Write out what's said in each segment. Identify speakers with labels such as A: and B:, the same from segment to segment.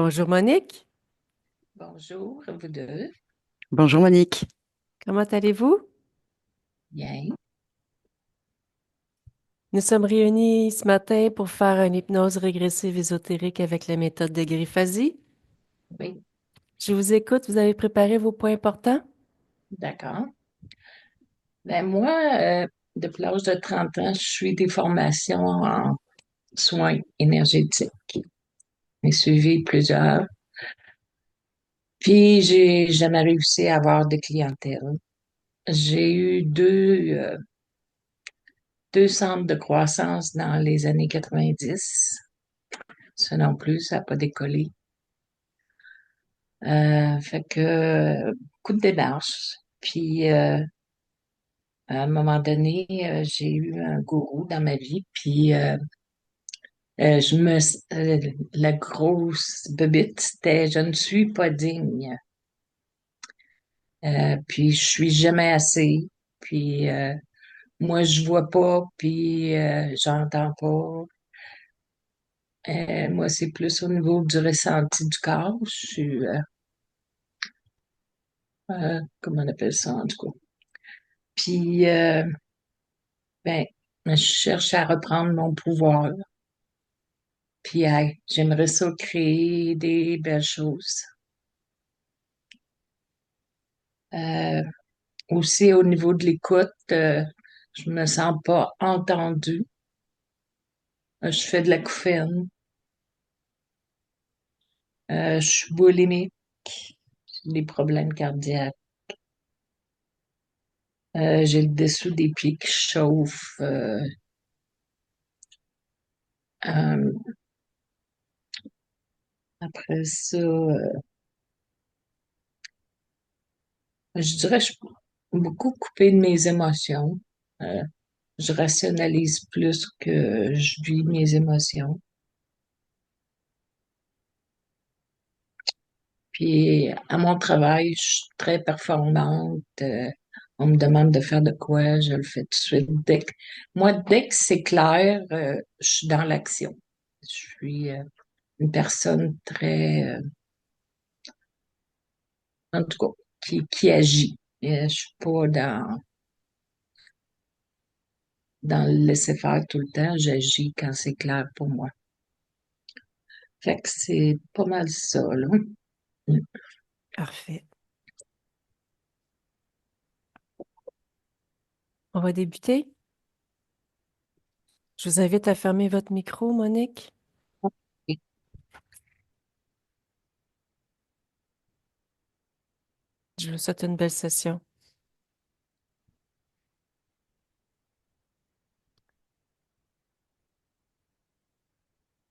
A: Bonjour Monique,
B: Bonjour, vous deux.
C: Bonjour Monique.
A: comment allez-vous?
B: Bien.
A: Nous sommes réunis ce matin pour faire une hypnose régressive ésotérique avec la méthode de Griffasie.
B: Oui,
A: Je vous écoute, vous avez préparé vos points importants?
B: d'accord. Ben moi, depuis l'âge de 30 ans, je suis des formations en soins énergétiques. J'ai suivi plusieurs. Puis, j'ai jamais réussi à avoir de clientèle. J'ai eu deux centres de croissance dans les années 90. Ça non plus, ça n'a pas décollé. Fait que beaucoup de démarches. Puis, à un moment donné, j'ai eu un gourou dans ma vie, puis la grosse bébite, c'était je ne suis pas digne. Puis je suis jamais assez. Puis moi je vois pas, puis j'entends pas. Moi c'est plus au niveau du ressenti du corps. Je suis comment on appelle ça en tout cas. Puis ben je cherche à reprendre mon pouvoir. Puis j'aimerais ça créer des belles choses. Euh, Aussi au niveau de l'écoute, je me sens pas entendue. Je fais de la couffaine. Je suis boulimique. J'ai des problèmes cardiaques. J'ai le dessous des pieds qui chauffe. Euh, Après ça, je dirais que je suis beaucoup coupée de mes émotions. Euh, je rationalise plus que je vis mes émotions. Puis à mon travail, je suis très performante. On me demande de faire de quoi, je le fais tout de suite. Moi, dès que c'est clair, je suis dans l'action. Je suis une personne très, en tout cas, qui agit. Je suis pas dans le laisser-faire tout le temps. J'agis quand c'est clair pour moi. Fait que c'est pas mal ça, là.
A: Parfait. On va débuter. Je vous invite à fermer votre micro, Monique. Je vous souhaite une belle session.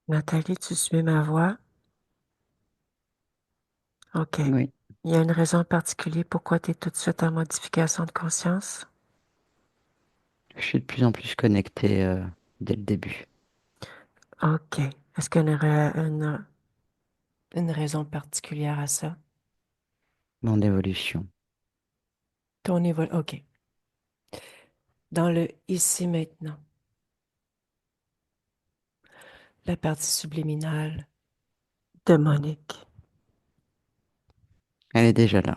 A: Nathalie, tu suis ma voix? OK.
C: Oui,
A: Il y a une raison particulière pourquoi tu es tout de suite en modification de conscience?
C: je suis de plus en plus connecté dès le début.
A: OK. Est-ce qu'il y aurait une raison particulière à ça?
C: Mon évolution.
A: Ton niveau. OK. Dans le ici maintenant, la partie subliminale de Monique.
C: Elle est déjà là.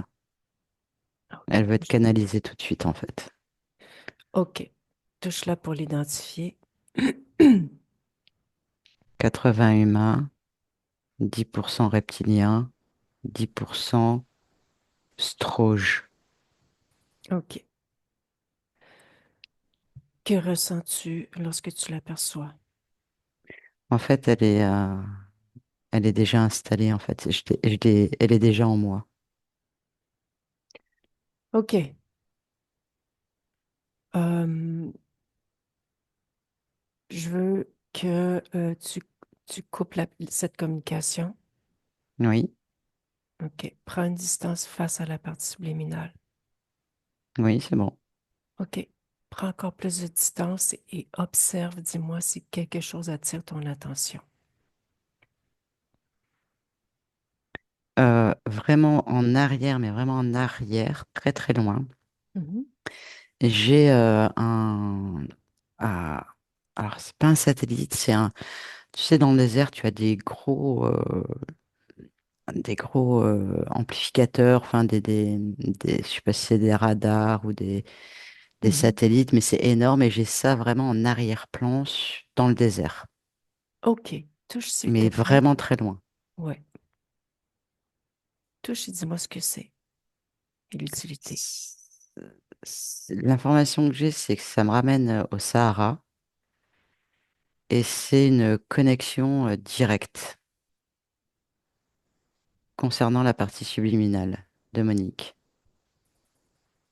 A: OK.
C: Elle veut être canalisée tout de suite en fait.
A: OK. Touche-la pour l'identifier.
C: 80 humains, 10% reptiliens, 10% strouge.
A: OK. Que ressens-tu lorsque tu l'aperçois?
C: En fait, elle est déjà installée en fait. Elle est déjà en moi.
A: OK. Euh, je veux que tu coupes cette communication.
C: Oui,
A: OK. Prends une distance face à la partie subliminale.
C: oui, c'est bon.
A: OK. Prends encore plus de distance et observe, dis-moi si quelque chose attire ton attention.
C: Vraiment en arrière, mais vraiment en arrière, très très loin.
A: Mhm.
C: J'ai ah, alors c'est pas un satellite, c'est un, tu sais, dans le désert, tu as des gros, des gros amplificateurs, enfin je sais pas si c'est des radars ou des
A: Mhm.
C: satellites, mais c'est énorme et j'ai ça vraiment en arrière-plan dans le désert,
A: OK. Touche s'il te
C: mais
A: plaît.
C: vraiment très loin.
A: Ouais. Touche et dis-moi ce que c'est et l'utilité.
C: C- L'information que j'ai, c'est que ça me ramène au Sahara et c'est une connexion directe concernant la partie subliminale de Monique.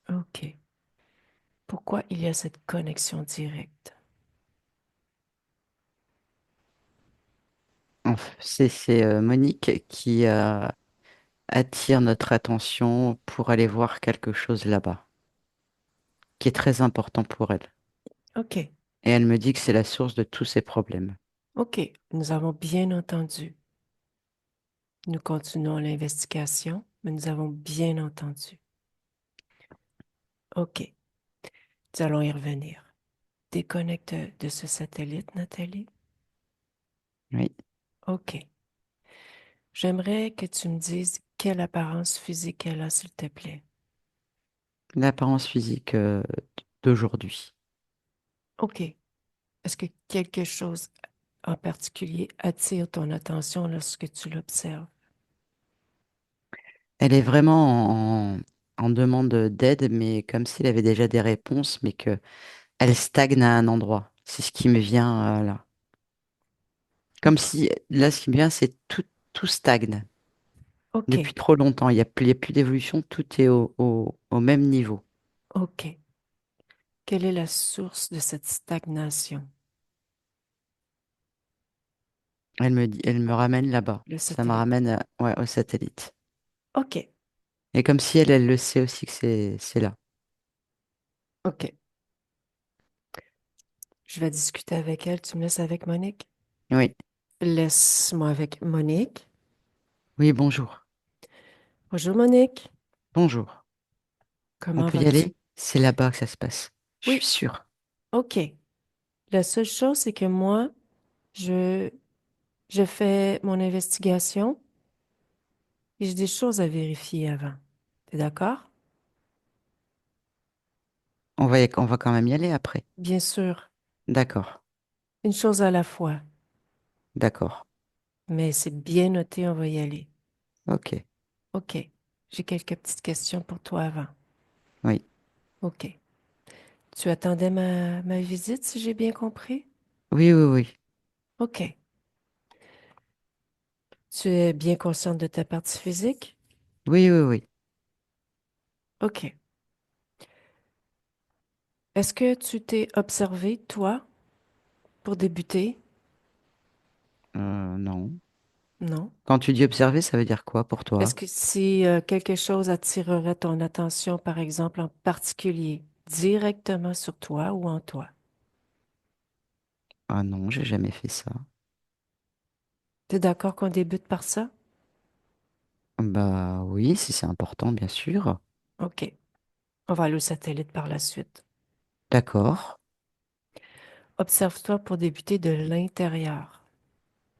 A: OK. Pourquoi il y a cette connexion directe?
C: C'est Monique qui attire notre attention pour aller voir quelque chose là-bas, qui est très important pour elle.
A: OK.
C: Et elle me dit que c'est la source de tous ses problèmes.
A: OK. Nous avons bien entendu. Nous continuons l'investigation, mais nous avons bien entendu. OK. Nous allons y revenir. Déconnecte de ce satellite, Nathalie.
C: Oui.
A: OK. J'aimerais que tu me dises quelle apparence physique elle a, s'il te plaît.
C: L'apparence physique d'aujourd'hui.
A: OK. Est-ce que quelque chose en particulier attire ton attention lorsque tu l'observes?
C: Elle est vraiment en demande d'aide, mais comme s'il avait déjà des réponses, mais que elle stagne à un endroit. C'est ce qui me vient là. Comme si, là, ce qui me vient, c'est tout stagne depuis
A: OK.
C: trop longtemps. Il y a plus d'évolution, tout est au même niveau.
A: OK. Quelle est la source de cette stagnation?
C: Elle me ramène là-bas.
A: Le
C: Ça me
A: satellite.
C: ramène ouais, au satellite.
A: OK.
C: Et comme si elle le sait aussi que c'est là.
A: OK. Je vais discuter avec elle. Tu me laisses avec Monique?
C: Oui,
A: Laisse-moi avec Monique.
C: oui, bonjour.
A: Bonjour Monique.
C: Bonjour. On
A: Comment
C: peut y
A: vas-tu?
C: aller? C'est là-bas que ça se passe. Je suis
A: Oui.
C: sûre.
A: OK. La seule chose, c'est que moi, je, je fais mon investigation et j'ai des choses à vérifier avant. T'es d'accord?
C: On va quand même y aller après.
A: Bien sûr.
C: D'accord,
A: Une chose à la fois.
C: d'accord.
A: Mais c'est bien noté, on va y aller.
C: Ok,
A: OK. J'ai quelques petites questions pour toi avant.
C: oui.
A: OK. Tu attendais ma visite, si j'ai bien compris?
C: Oui, oui, oui.
A: OK. Tu es bien consciente de ta partie physique?
C: Oui, oui, oui.
A: OK. Est-ce que tu t'es observé, toi, pour débuter?
C: Non.
A: Non.
C: Quand tu dis observer, ça veut dire quoi pour
A: Est-ce
C: toi?
A: que si quelque chose attirerait ton attention, par exemple, en particulier, directement sur toi ou en toi?
C: Ah non, j'ai jamais fait ça.
A: T'es d'accord qu'on débute par ça?
C: Bah oui, si c'est important, bien sûr.
A: OK. On va aller au satellite par la suite.
C: D'accord.
A: Observe-toi pour débuter de l'intérieur.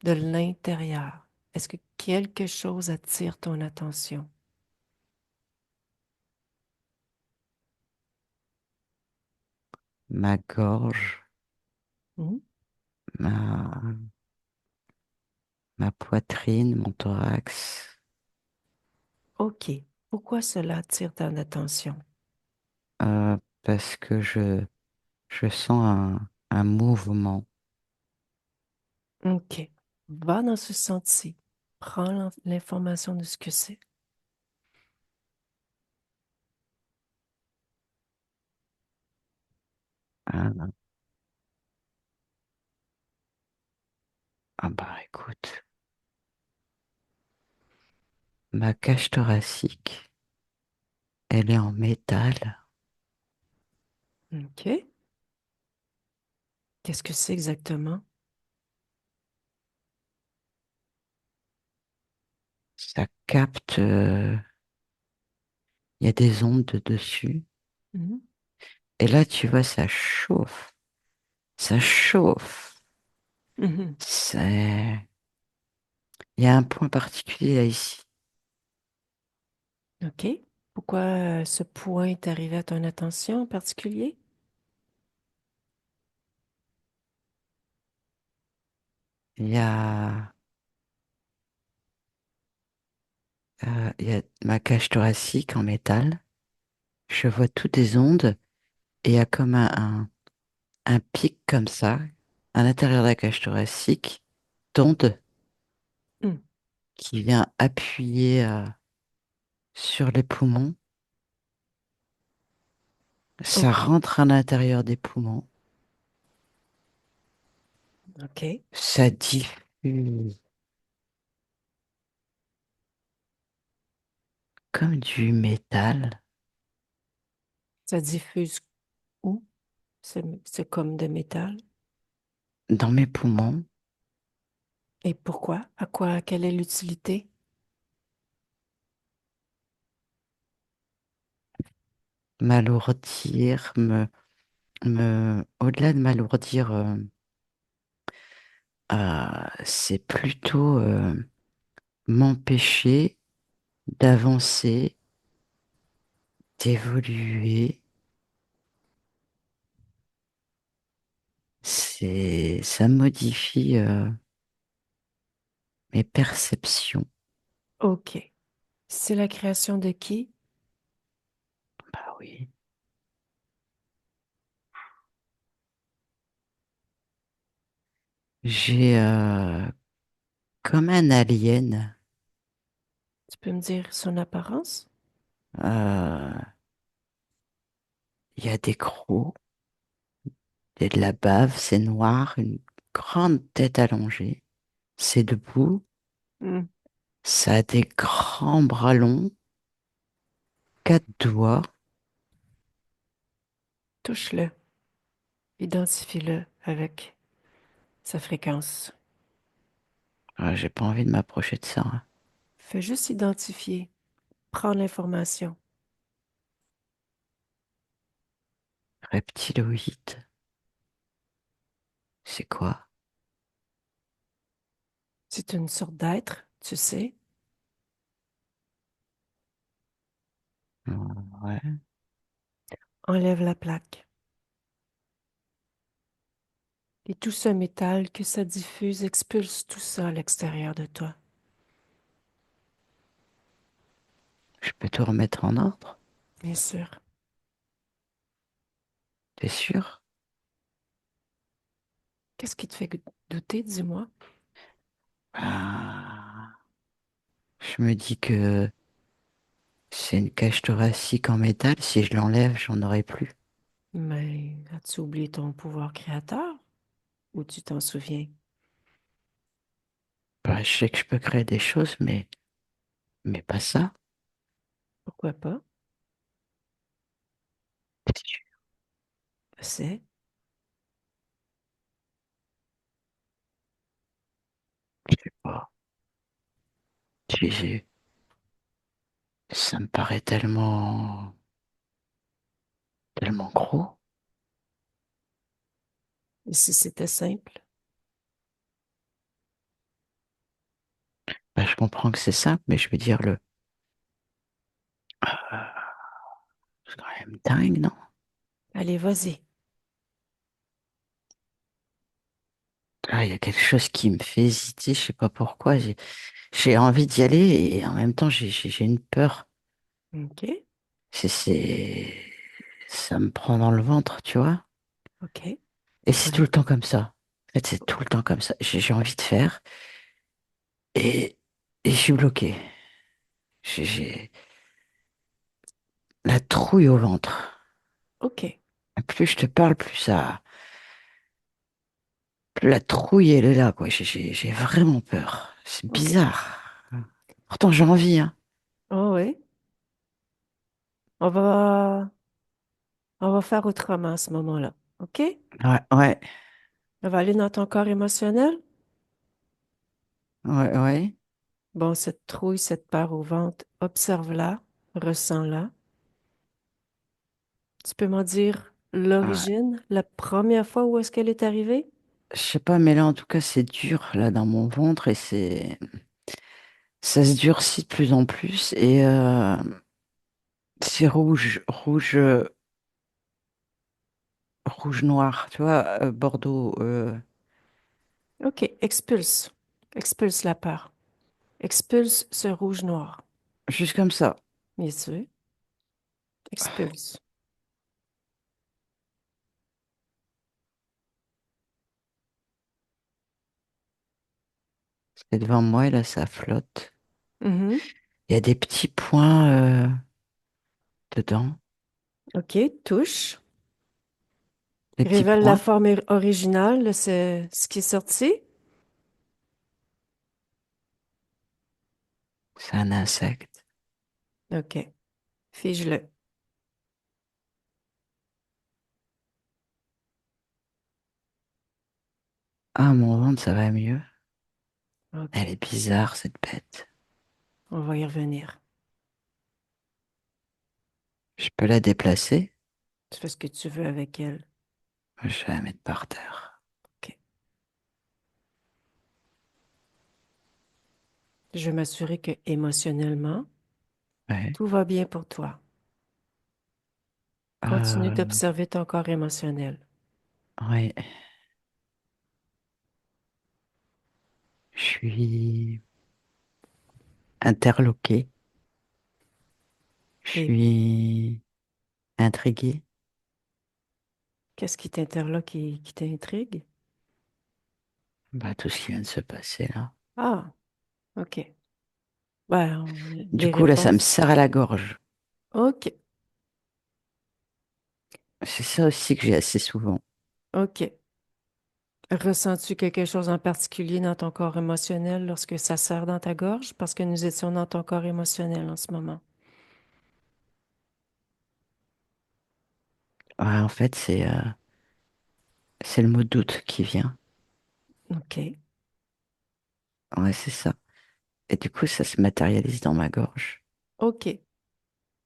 A: De l'intérieur. Est-ce que quelque chose attire ton attention?
C: Ma gorge,
A: Hmm?
C: ma, ma poitrine, mon thorax.
A: OK. Pourquoi cela attire ton attention?
C: Parce que je sens un mouvement.
A: OK. Va dans ce sentier. Prends l'information de ce que c'est.
C: Ah, ah bah écoute, ma cage thoracique, elle est en métal.
A: OK. Qu'est-ce que c'est exactement?
C: Ça capte, il y a des ondes dessus.
A: Mhm.
C: Et là, tu vois, ça chauffe. Ça chauffe.
A: Mhm.
C: C'est... Il y a un point particulier là ici.
A: OK. Pourquoi ce point est arrivé à ton attention en particulier?
C: Il y a, il y a ma cage thoracique en métal. Je vois toutes les ondes et il y a comme un pic comme ça à l'intérieur de la cage thoracique d'ondes
A: Hmm.
C: qui vient appuyer sur les poumons. Ça
A: OK.
C: rentre à l'intérieur des poumons.
A: OK.
C: Ça diffuse comme du métal
A: Ça diffuse où? C'est comme de métal.
C: dans mes poumons,
A: Et pourquoi? À quoi? Quelle est l'utilité?
C: m'alourdir, au-delà de m'alourdir, c'est plutôt m'empêcher d'avancer, d'évoluer. Ça modifie mes perceptions.
A: OK. C'est la création de qui?
C: Ah oui. J'ai comme un alien.
A: Tu peux me dire son apparence?
C: euh, Il y a des crocs, il y a de la bave, c'est noir, une grande tête allongée. C'est debout,
A: Hmm.
C: ça a des grands bras longs, quatre doigts.
A: Touche-le. Identifie-le avec sa fréquence.
C: J'ai pas envie de m'approcher de ça, hein.
A: Fais juste identifier. Prends l'information.
C: Reptiloïde, c'est quoi?
A: C'est une sorte d'être, tu sais.
C: Ouais.
A: Enlève la plaque. Et tout ce métal que ça diffuse expulse tout ça à l'extérieur de toi.
C: Je peux tout remettre en ordre,
A: Bien sûr.
C: t'es sûr?
A: Qu'est-ce qui te fait douter, dis-moi?
C: Ah, je me dis que c'est une cage thoracique en métal. Si je l'enlève, j'en aurai plus.
A: Mais as-tu oublié ton pouvoir créateur? Ou tu t'en souviens?
C: Bah, je sais que je peux créer des choses, mais pas ça.
A: Pourquoi pas?
C: Je
A: C'est.
C: sais pas. J'ai- Ça me paraît tellement gros.
A: Et si c'était simple?
C: Bah, je comprends que c'est simple, mais je veux dire, euh, c'est quand même dingue, non?
A: Allez, vas-y.
C: Ah, il y a quelque chose qui me fait hésiter, je sais pas pourquoi. J'ai envie d'y aller et en même temps, j'ai une peur.
A: OK.
C: Ça me prend dans le ventre, tu vois.
A: OK.
C: Et
A: On
C: c'est tout
A: est.
C: le temps comme ça. En fait, c'est tout le temps comme ça. J'ai envie de faire et, et je suis bloqué. J'ai la trouille au ventre.
A: OK.
C: Plus je te parle, plus la trouille, elle est là, quoi. J'ai vraiment peur. C'est
A: OK.
C: bizarre. Pourtant, j'ai envie, hein.
A: Oh oui. On va, on va faire autrement à ce moment-là. OK?
C: Ouais, ouais,
A: On va aller dans ton corps émotionnel.
C: ouais, ouais.
A: Bon, cette trouille, cette peur au ventre, observe-la, ressens-la. Tu peux m'en dire
C: Ouais.
A: l'origine, la première fois où est-ce qu'elle est arrivée?
C: Je sais pas, mais là, en tout cas, c'est dur, là, dans mon ventre, et c'est... Ça se durcit de plus en plus et c'est rouge, rouge, rouge noir, tu vois, Bordeaux,
A: OK, expulse. Expulse la peur. Expulse ce rouge-noir.
C: juste comme ça.
A: Bien sûr. Expulse.
C: C'est devant moi et là, ça flotte.
A: Mhm.
C: Il y a des petits points dedans,
A: OK, touche.
C: des petits
A: Révèle la
C: points.
A: forme originale, c'est ce qui est sorti.
C: C'est un insecte.
A: OK, fige-le.
C: Ah, mon ventre, ça va mieux. Elle
A: OK,
C: est bizarre, cette bête.
A: on va y revenir.
C: Je peux la déplacer?
A: Tu fais ce que tu veux avec elle.
C: Je vais la mettre par terre.
A: OK. Je vais m'assurer que émotionnellement,
C: Ouais.
A: tout va bien pour toi. Continue
C: Euh,
A: d'observer ton corps émotionnel.
C: ouais. Je suis interloqué. Je
A: Et
C: suis intrigué.
A: qu'est-ce qui t'interloque, qui t'intrigue?
C: Bah, tout ce qui vient de se passer là.
A: Ah, OK. Ben,
C: Du
A: les
C: coup, là, ça me
A: réponses.
C: serre à la gorge.
A: OK,
C: C'est ça aussi que j'ai assez souvent.
A: OK. Ressens-tu quelque chose en particulier dans ton corps émotionnel lorsque ça serre dans ta gorge? Parce que nous étions dans ton corps émotionnel en ce moment.
C: Ouais, en fait, c'est le mot doute qui vient.
A: OK,
C: Ouais, c'est ça. Et du coup, ça se matérialise dans ma gorge.
A: OK.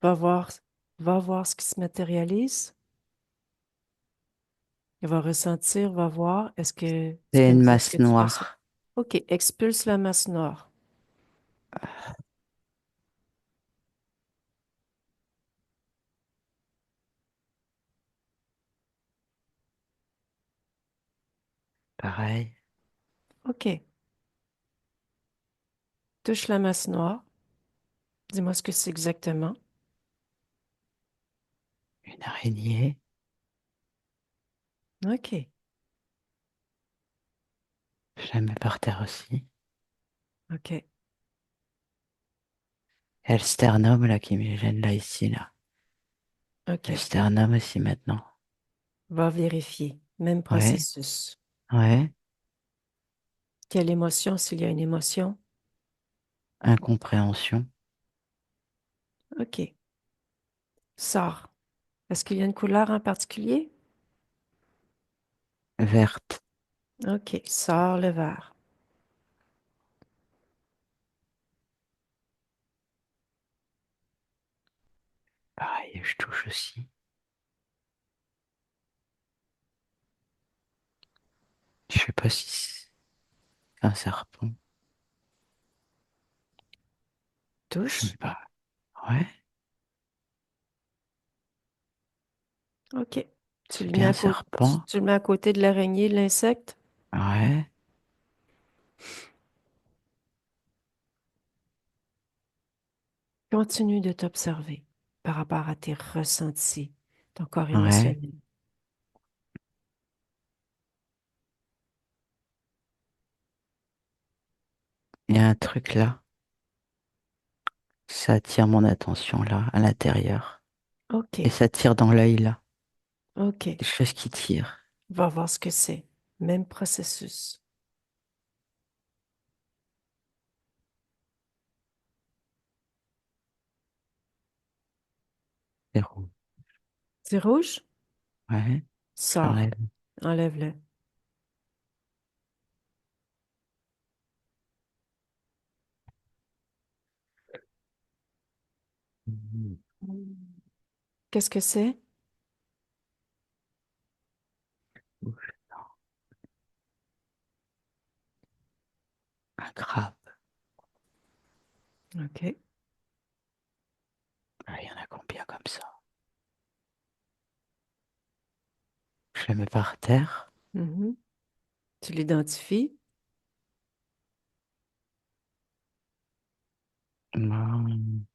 A: Va voir, va voir ce qui se matérialise. Va ressentir, va voir. Est-ce que tu
C: C'est
A: peux me
C: une
A: dire ce que
C: masse
A: tu ressens?
C: noire.
A: OK, expulse la masse noire.
C: Pareil.
A: OK, touche la masse noire. Dis-moi ce que c'est exactement.
C: Une araignée.
A: OK,
C: Je la mets par terre aussi.
A: OK,
C: Il y a le sternum là qui me gêne là, ici, là. Le
A: OK.
C: sternum aussi maintenant.
A: Va vérifier. Même
C: Ouais,
A: processus.
C: ouais.
A: Quelle émotion, s'il y a une émotion?
C: Incompréhension.
A: OK. Sors. Est-ce qu'il y a une couleur en particulier?
C: Verte.
A: OK. Sors le vert.
C: Pareil, je touche aussi. Je sais pas si c'est un serpent. Je sais
A: Touche.
C: pas. Ouais,
A: OK. Tu
C: c'est
A: le mets
C: bien un
A: à côté,
C: serpent.
A: tu le mets à côté de l'araignée, de l'insecte.
C: Ouais.
A: Continue de t'observer par rapport à tes ressentis, ton corps
C: Ouais.
A: émotionnel.
C: Il y a un truc là. Ça attire mon attention là, à l'intérieur. Et
A: OK.
C: ça tire dans l'œil là.
A: OK.
C: Des choses qui tirent.
A: Va voir ce que c'est. Même processus.
C: C'est rouge.
A: C'est rouge?
C: Ouais. Je
A: Sors.
C: l'enlève.
A: Enlève-le.
C: Mhm.
A: Qu'est-ce que c'est?
C: Rouge. Un crabe.
A: OK.
C: Ah, il y en a combien comme ça? Je le mets par terre.
A: Mhm. Tu l'identifies?
C: Hum,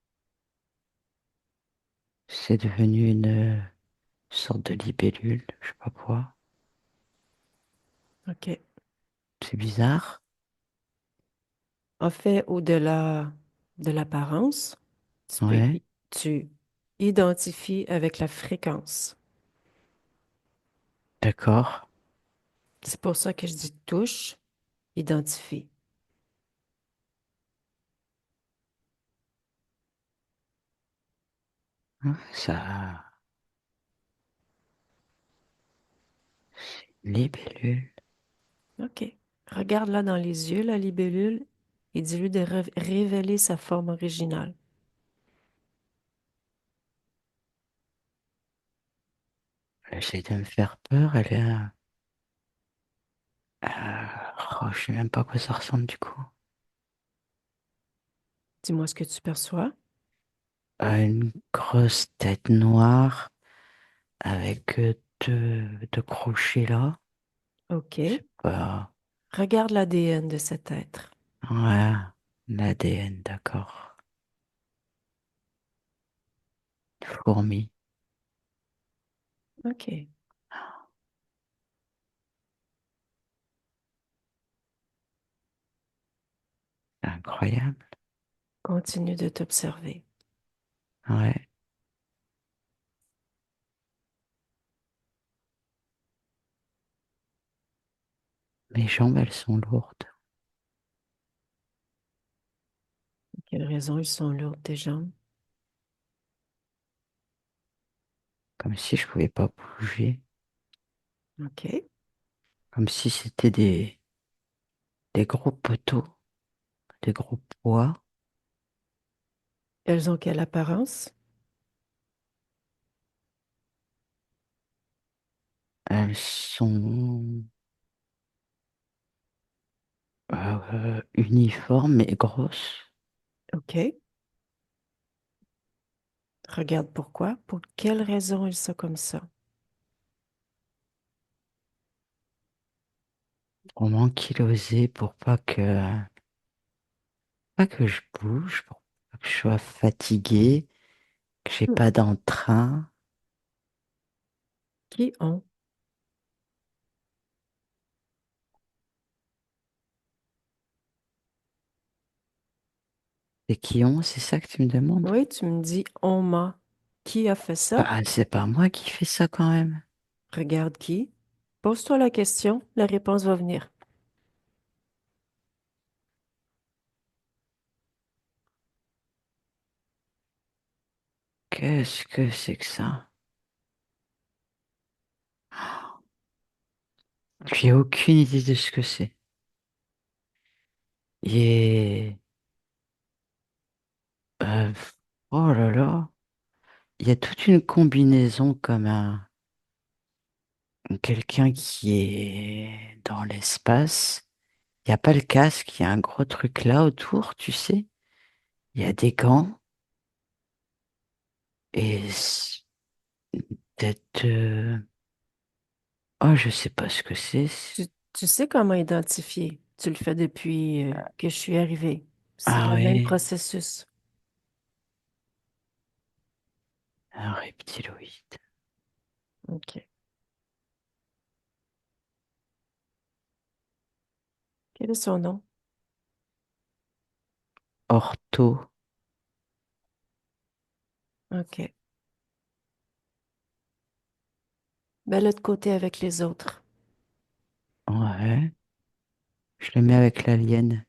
C: C'est devenu une sorte de libellule, je sais pas quoi.
A: OK.
C: C'est bizarre.
A: En fait, au-delà de l'apparence,
C: Ouais,
A: tu identifies avec la fréquence.
C: d'accord.
A: C'est pour ça que je dis touche, identifie.
C: Ça, libellule.
A: OK. Regarde-la dans les yeux, la libellule, et dis-lui de révéler sa forme originale.
C: Elle essaie de me faire peur. Elle est. Oh, je sais même pas à quoi ça ressemble du coup.
A: Dis-moi ce que tu perçois.
C: Une grosse tête noire avec deux crochets là. Je
A: OK.
C: sais pas.
A: Regarde l'ADN de cet être.
C: Ouais, l'ADN, d'accord. Fourmi,
A: OK.
C: incroyable.
A: Continue de t'observer.
C: Ouais, mes jambes, elles sont lourdes.
A: Pour quelle raison ils sont lourds tes jambes?
C: Comme si je pouvais pas bouger.
A: OK.
C: Comme si c'était des gros poteaux, des gros poids.
A: Elles ont quelle apparence?
C: Elles sont uniformes et grosses.
A: OK. Regarde pourquoi. Pour quelle raison elles sont comme ça?
C: Vraiment ankylosées pour pas que je bouge, pour pas que je sois fatigué, que j'ai
A: Hmm.
C: pas d'entrain.
A: Qui ont?
C: Et qui ont, c'est ça que tu me demandes?
A: Oui, tu me dis on m'a. Qui a fait ça?
C: Bah, c'est pas moi qui fais ça quand même.
A: Regarde qui. Pose-toi la question, la réponse va venir.
C: Qu'est-ce que c'est que ça? J'ai aucune idée de ce que c'est. Et euh, oh là là, il y a toute une combinaison comme un quelqu'un qui est dans l'espace. Il n'y a pas le casque, il y a un gros truc là autour, tu sais. Il y a des gants et peut-être oh, je sais pas ce que c'est.
A: Tu sais comment identifier. Tu le fais depuis que je suis arrivée. C'est
C: Ah
A: le même
C: ouais,
A: processus.
C: un reptiloïde.
A: OK. Quel est son nom?
C: Ortho,
A: OK. Mets-le de côté avec les autres.
C: ouais. Je le mets avec l'alien.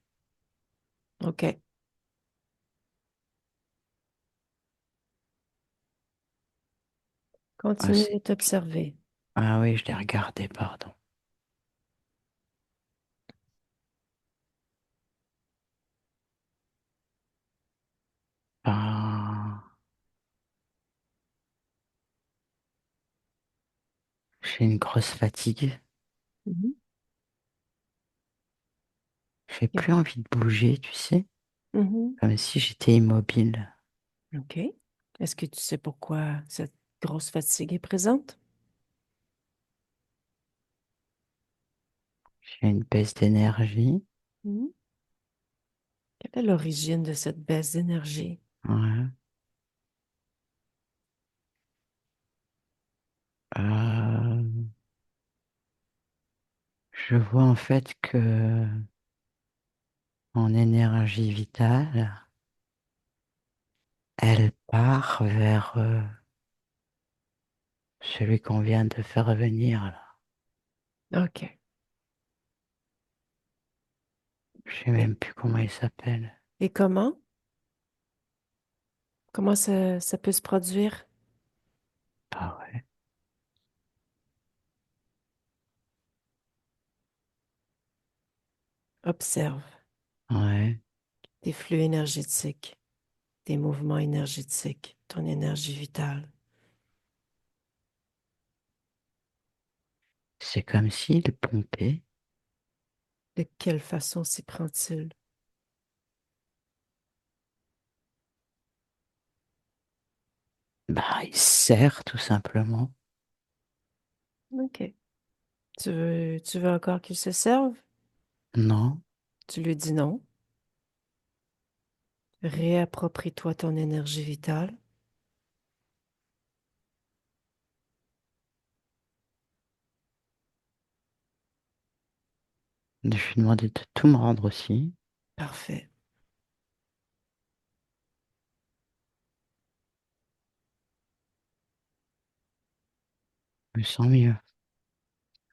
A: OK.
C: Ah,
A: Continue de t'observer.
C: ah oui, je l'ai regardé, pardon. Ah, j'ai une grosse fatigue.
A: Mhm.
C: J'ai plus envie de bouger, tu sais.
A: Mhm.
C: comme si j'étais immobile.
A: OK. Est-ce que tu sais pourquoi cette grosse fatigue est présente?
C: J'ai une baisse d'énergie.
A: Mhm. Quelle est l'origine de cette baisse d'énergie?
C: Ouais. Euh, je vois en fait que mon énergie vitale, elle part vers celui qu'on vient de faire revenir là.
A: OK.
C: Je sais
A: Et,
C: même plus comment il s'appelle.
A: et comment? Comment ça peut se produire?
C: Ah ouais.
A: Observe
C: Ouais.
A: des flux énergétiques, des mouvements énergétiques, ton énergie vitale.
C: C'est comme s'il pompait.
A: De quelle façon s'y prend-il?
C: Bah, il sert tout simplement.
A: OK. Tu veux encore qu'il se serve?
C: Non.
A: Tu lui dis non. Réapproprie-toi ton énergie vitale.
C: Je lui ai demandé de tout me rendre aussi.
A: Parfait.
C: Je me sens mieux.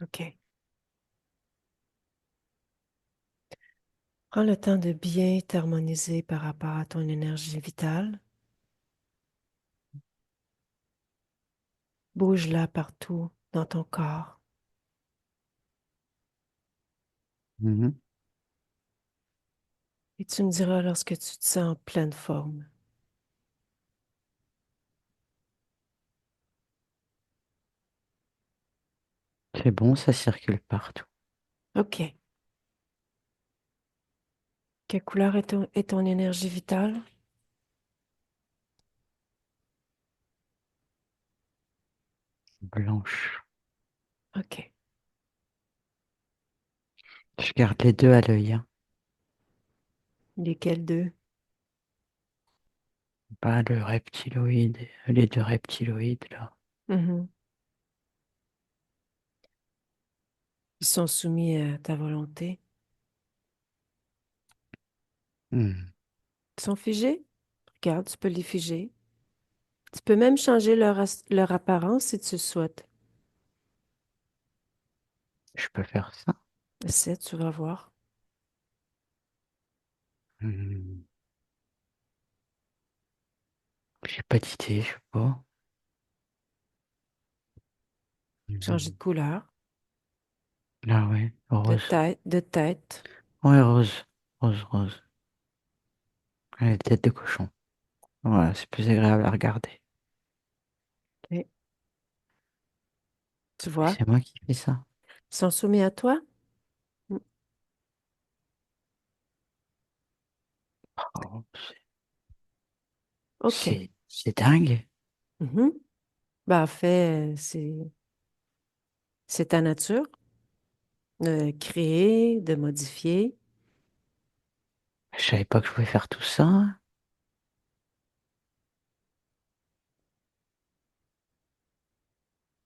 A: OK. Prends le temps de bien t'harmoniser par rapport à ton énergie vitale. Bouge-la partout dans ton corps.
C: Mhm.
A: Et tu me diras lorsque tu te sens en pleine forme.
C: C'est bon, ça circule partout.
A: OK. Quelle couleur est ton énergie vitale?
C: Blanche.
A: OK.
C: Je garde les deux à l'œil, hein.
A: Lesquels d'eux?
C: Pas le reptiloïde, les deux reptiloïdes là.
A: Mhm. Ils sont soumis à ta volonté.
C: Hmm.
A: Ils sont figés? Regarde, tu peux les figer. Tu peux même changer leur apparence si tu le souhaites.
C: Je peux faire ça.
A: Essaie, tu vas voir.
C: Hmm. J'ai pas d'idée, je sais pas.
A: Changer de
C: Hmm.
A: couleur,
C: Ah ouais,
A: de
C: rose.
A: tête, de tête.
C: Ouais, rose. Rose, rose. Allez, tête de cochon. Voilà, c'est plus agréable à regarder.
A: Ok. Tu
C: Mais
A: vois?
C: c'est moi qui fais ça.
A: Ils sont soumis à toi? Mm.
C: Oh,
A: OK.
C: c'est dingue.
A: Mhm. Ben, en fait, c'est ta nature de créer, de modifier.
C: Je savais pas que je pouvais faire tout ça.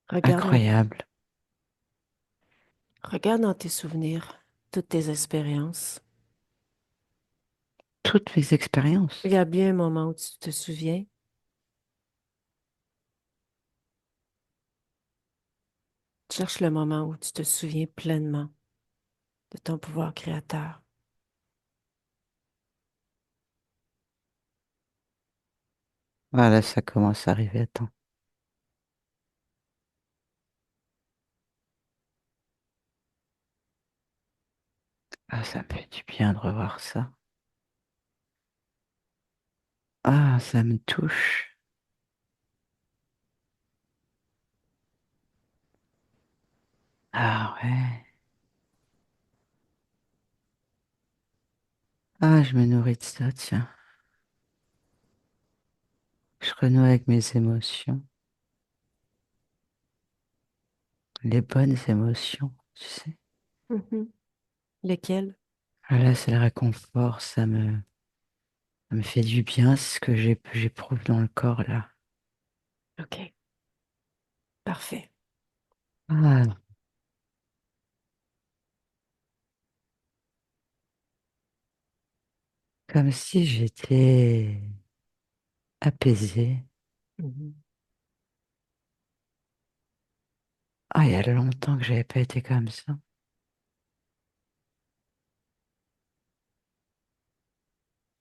A: Regarde,
C: Incroyable.
A: regarde dans tes souvenirs, toutes tes expériences.
C: Toutes mes
A: Il
C: expériences.
A: y a bien un moment où tu te souviens. Cherche le moment où tu te souviens pleinement de ton pouvoir créateur.
C: Voilà, ça commence à arriver à temps. Ah, ça me fait du bien de revoir ça. Ah, ça me touche. Ah ouais. Ah, je me nourris de ça, tiens. Je renoue avec mes émotions. Les bonnes émotions, tu sais.
A: Mhm. Lesquels?
C: Ah, là, c'est le réconfort, ça me fait du bien, c'est ce que j'éprouve dans le corps, là.
A: OK, parfait.
C: Ah, comme si j'étais apaisée.
A: Mhm.
C: Ah, il y a longtemps que j'avais pas été comme ça.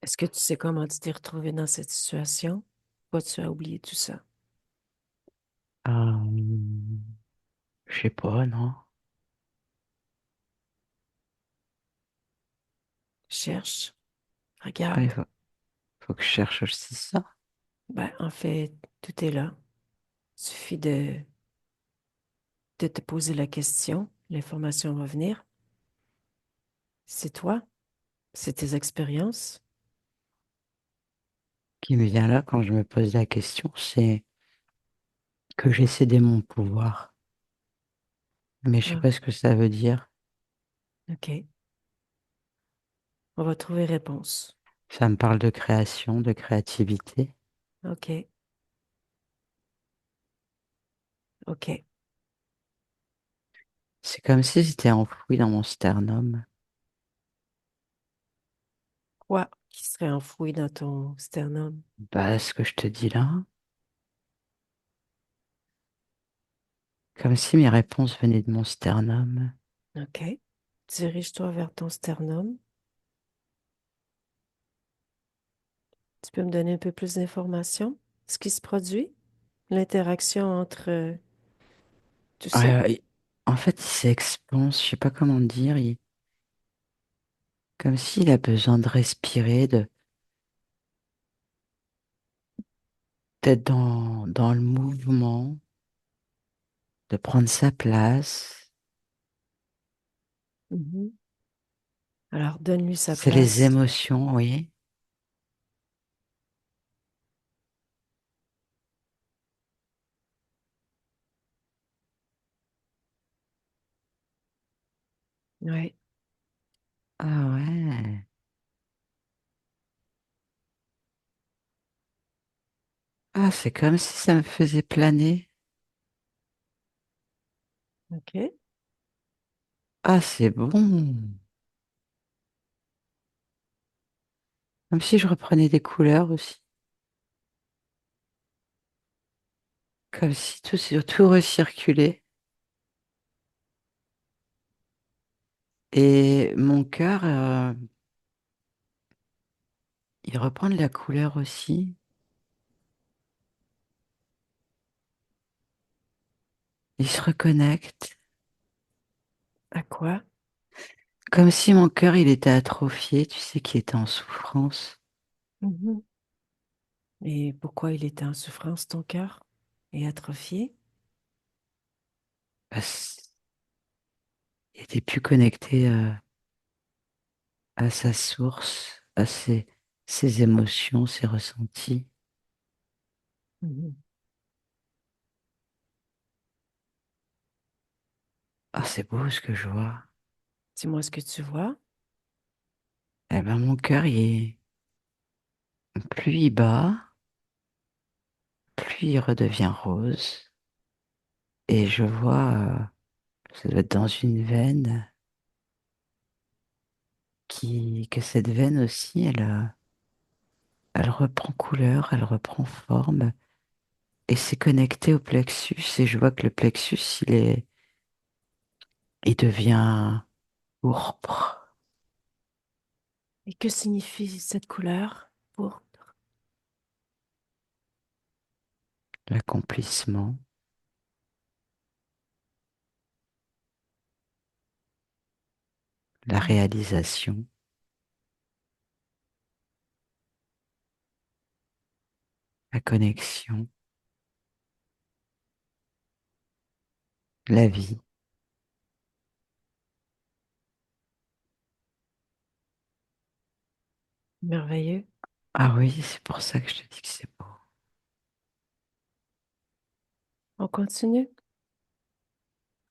A: Est-ce que tu sais comment tu t'es retrouvé dans cette situation? Ou tu as oublié tout ça?
C: Ah, je sais pas, non?
A: Cherche,
C: Ah,
A: regarde.
C: faut que je cherche aussi ça.
A: Ben, en fait, tout est là. Il suffit de te poser la question. L'information va venir. C'est toi, c'est tes expériences.
C: Qui me vient là quand je me pose la question, c'est que j'ai cédé mon pouvoir. Mais je sais
A: Ah,
C: pas ce que ça veut dire.
A: OK. On va trouver réponse.
C: Ça me parle de création, de créativité.
A: OK, OK.
C: C'est comme si c'était enfoui dans mon sternum.
A: Quoi qui serait enfoui dans ton sternum?
C: Bah, ce que je te dis là, comme si mes réponses venaient de mon sternum.
A: OK. Dirige-toi vers ton sternum. Tu peux me donner un peu plus d'informations? Ce qui se produit? L'interaction entre tout ça?
C: En fait, il s'expanse, je sais pas comment dire, comme s'il a besoin de respirer, d'être dans le mouvement, de prendre sa place.
A: Mhm. Alors, donne-lui sa
C: C'est les
A: place.
C: émotions, oui.
A: Oui.
C: Ah ouais. Ah, c'est comme si ça me faisait planer.
A: OK.
C: Ah, c'est bon. Comme si je reprenais des couleurs aussi. Comme si tout recirculait. Et mon cœur, il reprend de la couleur aussi. Il se reconnecte.
A: À quoi?
C: Comme si mon cœur, il était atrophié, tu sais, qu'il était en souffrance.
A: Mhm. Et pourquoi il était en souffrance, ton cœur? Et atrophié?
C: Parce qu'il était plus connecté à sa source, ses émotions, ses ressentis.
A: Mhm.
C: Ah, c'est beau ce que je vois.
A: Dis-moi ce que tu vois.
C: Eh ben, mon cœur, plus il bat, plus il redevient rose. Et je vois, ça doit être dans une veine, que cette veine aussi, elle reprend couleur, elle reprend forme. Et c'est connecté au plexus. Et je vois que le plexus, il devient pourpre.
A: Et que signifie cette couleur pour...
C: L'accomplissement, la
A: Mhm.
C: réalisation, la connexion, la vie.
A: Merveilleux.
C: Ah oui, c'est pour ça que je te dis que c'est beau.
A: On continue?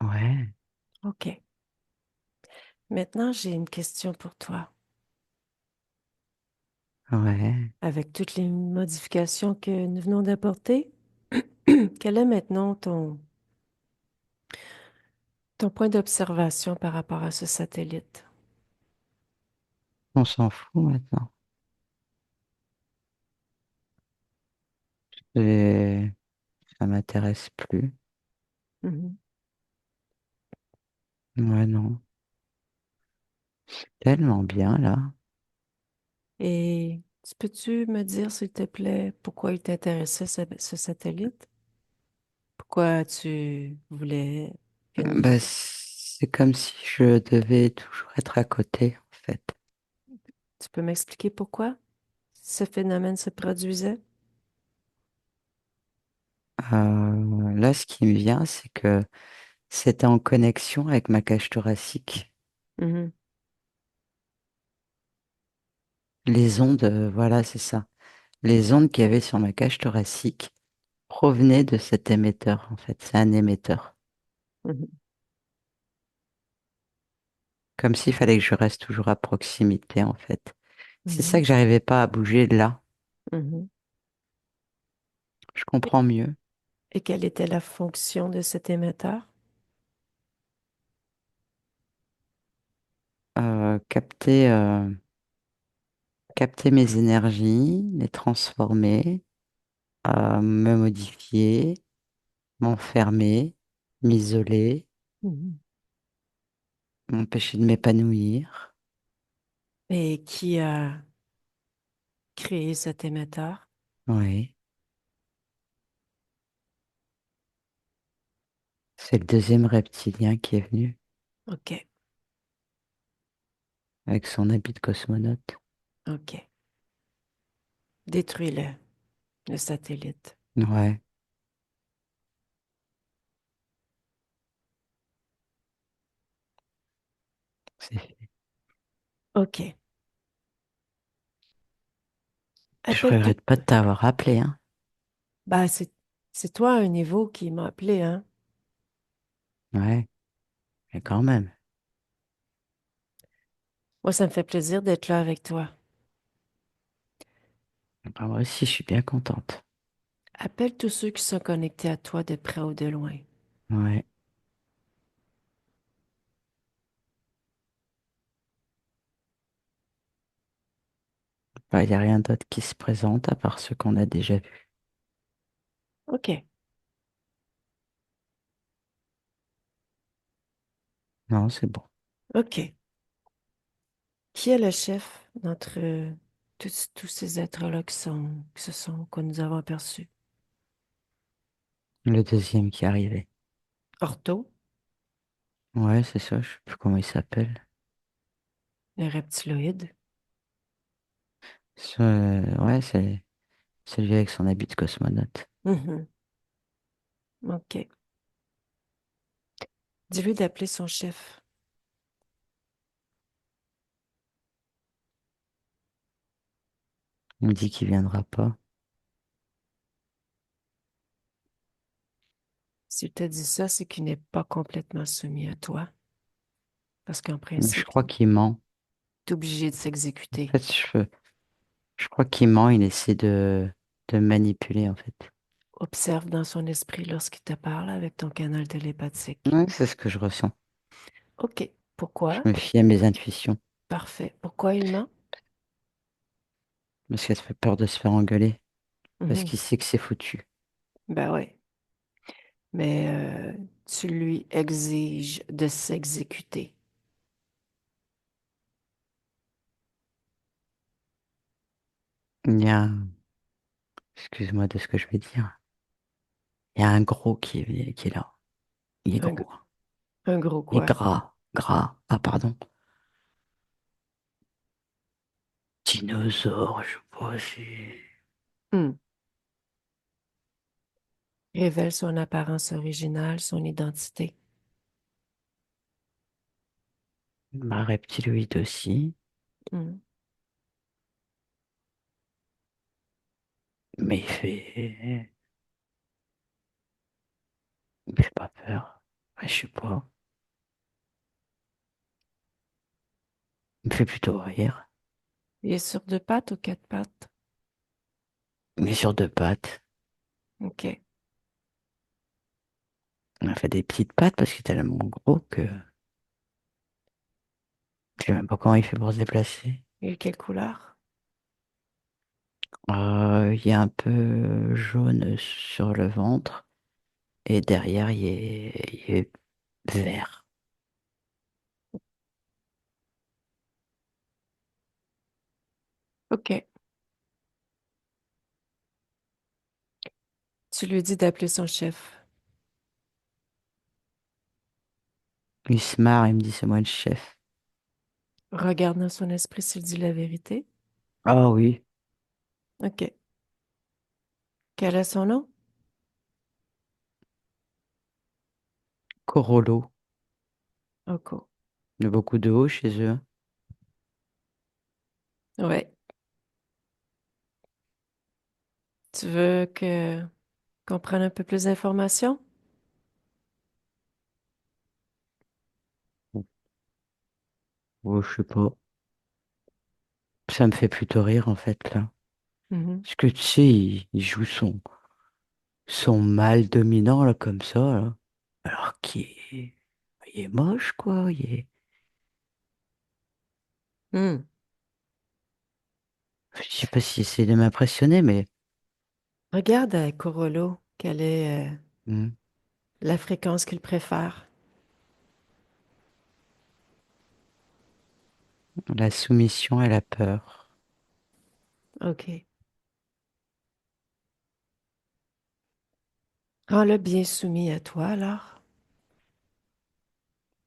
C: Ouais,
A: OK. Maintenant, j'ai une question pour toi.
C: ouais.
A: Avec toutes les modifications que nous venons d'apporter, quel est maintenant ton point d'observation par rapport à ce satellite?
C: On s'en fout maintenant. Et ça m'intéresse plus.
A: Mhm.
C: Ouais, non. Tellement bien là.
A: Et peux-tu me dire, s'il te plaît, pourquoi il t'intéressait ce satellite? Pourquoi tu voulais que nous...
C: Bah, c'est comme si je devais toujours être à côté, en fait.
A: Tu peux m'expliquer pourquoi ce phénomène se produisait?
C: Là, ce qui me vient, c'est que c'était en connexion avec ma cage thoracique.
A: Mhm,
C: Les ondes, voilà, c'est ça. Les ondes qu'il y avait sur ma cage thoracique provenaient de cet émetteur, en fait. C'est un émetteur.
A: mhm,
C: Comme s'il fallait que je reste toujours à proximité, en fait. C'est ça
A: mhm,
C: que j'arrivais pas à bouger là.
A: mhm.
C: Je comprends mieux.
A: Et quelle était la fonction de cet émetteur?
C: Capter, capter mes énergies, les transformer, me modifier, m'enfermer, m'isoler,
A: Mhm.
C: m'empêcher de m'épanouir.
A: Et qui a créé cet émetteur?
C: Oui, c'est le deuxième reptilien qui est venu
A: OK,
C: avec son habit de cosmonaute.
A: OK. Détruis-le, le satellite.
C: Ouais, c'est fait.
A: OK.
C: Je
A: Appelle tout.
C: regrette pas de t'avoir appelé, hein.
A: Bah, c'est toi à un niveau qui m'a appelé, hein?
C: Ouais, mais quand même.
A: Moi, ça me fait plaisir d'être là avec toi.
C: Bah, moi aussi, je suis bien contente.
A: Appelle tous ceux qui sont connectés à toi de près ou de loin.
C: Ouais, bah, il n'y a rien d'autre qui se présente à part ceux qu'on a déjà vus.
A: OK,
C: Non, c'est bon.
A: OK. Qui est le chef d'entre tous ces êtres-là que nous avons aperçus?
C: Le deuxième qui est arrivé.
A: Ortho,
C: Ouais, c'est ça, je sais plus comment il s'appelle.
A: les reptiloïdes.
C: Ouais, c'est celui avec son habit de cosmonaute.
A: Mhm. OK. Dis-lui d'appeler son chef.
C: Il me dit qu'il viendra pas.
A: S'il te dit ça, c'est qu'il n'est pas complètement soumis à toi. Parce qu'en
C: Mais je
A: principe,
C: crois
A: il
C: qu'il ment.
A: est obligé de
C: En
A: s'exécuter.
C: fait, je crois qu'il ment, il essaie de me manipuler, en fait.
A: Observe dans son esprit lorsqu'il te parle avec ton canal télépathique.
C: Ouais, c'est ce que je ressens.
A: OK.
C: Je
A: Pourquoi?
C: me fie à mes intuitions.
A: Parfait. Pourquoi il ment?
C: Parce qu'elle se fait peur de se faire engueuler. Parce
A: Mhm.
C: qu'il sait que c'est foutu.
A: Ben oui. Mais tu lui exiges de s'exécuter.
C: Il y a, excuse-moi de ce que je vais dire. Il y a un gros qui est là. Il est
A: Un,
C: gros, hein.
A: un gros
C: Il est
A: quoi?
C: gras. Gras. Ah, pardon. Dinosaure, je sais pas si...
A: Hmm. Révèle son apparence originale, son identité.
C: Ma reptiloïde aussi.
A: Hmm.
C: Mais il fait pas peur. Ouais, je sais pas. Il me fait plutôt rire.
A: Il est sur deux pattes ou quatre pattes?
C: Il est sur deux pattes.
A: OK.
C: On a fait des petites pattes parce qu'il est tellement gros que je sais même pas comment il fait pour se déplacer.
A: Il est quelle couleur?
C: Il y a un peu jaune sur le ventre et derrière il est vert.
A: OK. Tu lui dis d'appeler son chef.
C: Il se marre, il me dit c'est moi le chef.
A: Regarde dans son esprit s'il dit la vérité.
C: Ah oui,
A: OK. Quel est son nom?
C: Corolo.
A: Oko.
C: Il y a beaucoup de hauts chez eux.
A: Ouais. Tu veux que qu'on prenne un peu plus d'informations?
C: Oh, je sais pas. Ça me fait plutôt rire en fait là.
A: Mhm.
C: Parce que tu sais, il joue son mâle dominant là comme ça là. Alors il est moche quoi.
A: Hmm.
C: Je sais pas s'il essaie de m'impressionner, mais
A: Regarde à Corolo, quelle est
C: hmm,
A: la fréquence qu'il préfère.
C: la soumission et la peur.
A: OK. Rends-le bien soumis à toi, alors.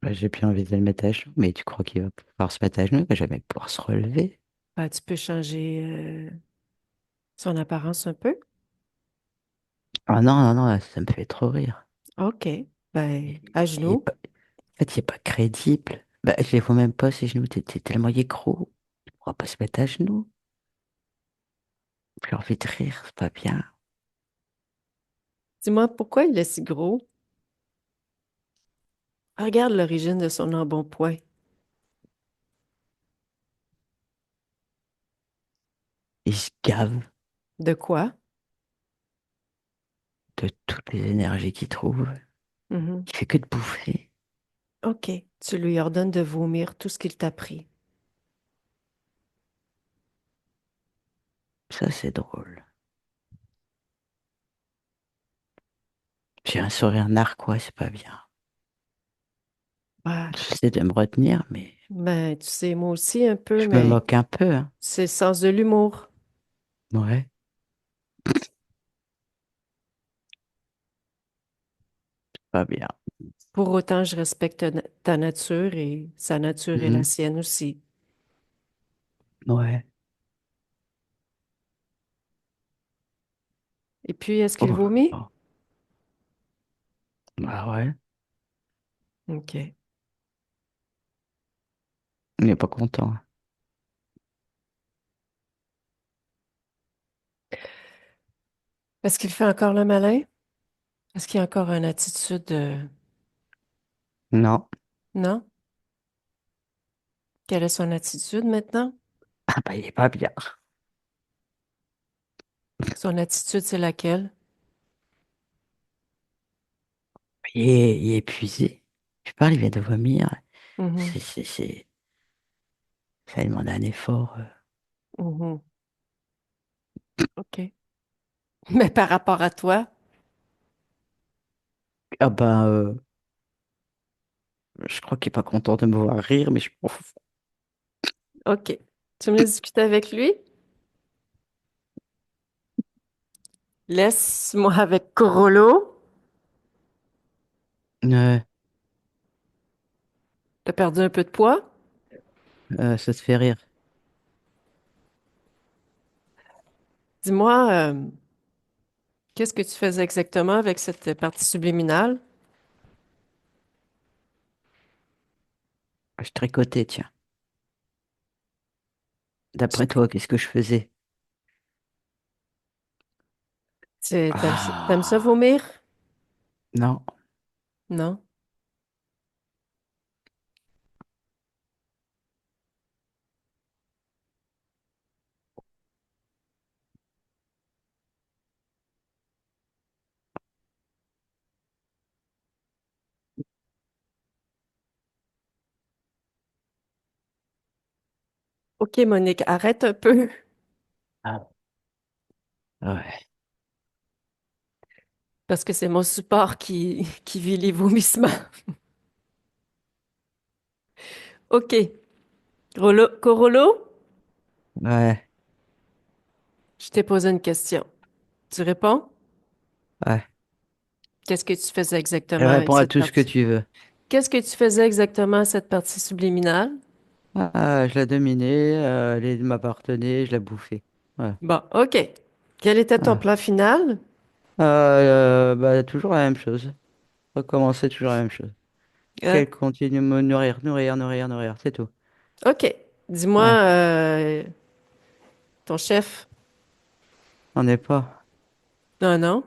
C: Bah, j'ai bien envie de le mettre à genoux, mais tu crois qu'il va pouvoir se mettre à genoux, il va jamais pouvoir se relever.
A: Ben, tu peux changer son apparence un peu.
C: Ah non, non, non, ça me fait trop rire.
A: OK. Ben,
C: Il,
A: à
C: il est
A: genoux.
C: pas, en fait, il est pas crédible. Bah, je les vois même pas, ces genoux, t'es tellement il est gros. Il pourra pas se mettre à genoux. J'ai envie de rire, c'est pas bien.
A: Dis-moi, pourquoi il est si gros? Regarde l'origine de son embonpoint.
C: Il se gave
A: De quoi?
C: de toutes les énergies qu'il trouve.
A: Mhm.
C: Il fait que de bouffer.
A: OK. Tu lui ordonnes de vomir tout ce qu'il t'a pris.
C: Ça, c'est drôle. J'ai un sourire narquois, c'est pas bien.
A: Ouais.
C: J'essaie de me retenir, mais
A: Ben, tu sais, moi aussi un peu,
C: je me
A: mais
C: moque un peu, hein.
A: c'est le sens de l'humour.
C: Ouais, pas bien.
A: Pour autant, je respecte ta nature et sa nature est la
C: Mhm.
A: sienne aussi.
C: Ouais.
A: Et puis, est-ce qu'il
C: Oh,
A: vomit?
C: oh. Bah ouais.
A: OK.
C: Il est pas content.
A: Est-ce qu'il fait encore le malin? Est-ce qu'il a encore une attitude
C: Non.
A: Non? Quelle est son attitude maintenant?
C: Ah bah il est pas bien.
A: Son attitude, c'est laquelle?
C: Il est épuisé. Je parle, il vient de vomir.
A: Mhm,
C: Ça lui demande un effort.
A: mhm. OK. Mais par rapport à toi,
C: Ah bah, je crois qu'il est pas content de me voir rire, mais je m'en fous.
A: OK. Tu me laisses discuter avec lui? Laisse-moi avec Corolo.
C: Ouais,
A: T'as perdu un peu de poids?
C: ça te fait rire.
A: Dis-moi, qu'est-ce que tu faisais exactement avec cette partie subliminale?
C: Je tricotais, tiens.
A: Tu-
C: D'après toi, qu'est-ce que je faisais?
A: T'aimes ça
C: Ah,
A: vomir?
C: non.
A: Non? OK, Monique, arrête un peu.
C: Ah, ouais.
A: Parce que c'est mon support qui vit les vomissements. OK. Corolo,
C: Ouais,
A: je t'ai posé une question. Tu réponds?
C: ouais.
A: Qu'est-ce que tu faisais
C: Je
A: exactement avec
C: réponds à
A: cette
C: tout ce que
A: partie?
C: tu veux.
A: Qu'est-ce que tu faisais exactement à cette partie subliminale?
C: Je la dominais, elle m'appartenait, je la bouffais. Ouais.
A: Bon, OK. Quel était ton
C: Ah.
A: plan final?
C: Bah, toujours la même chose. Recommencer toujours la même chose.
A: Hein?
C: Qu'elle continue de me nourrir, nourrir, nourrir, nourrir, c'est tout.
A: OK. Dis-moi,
C: Ouais,
A: ton chef.
C: on n'est pas.
A: Non, non.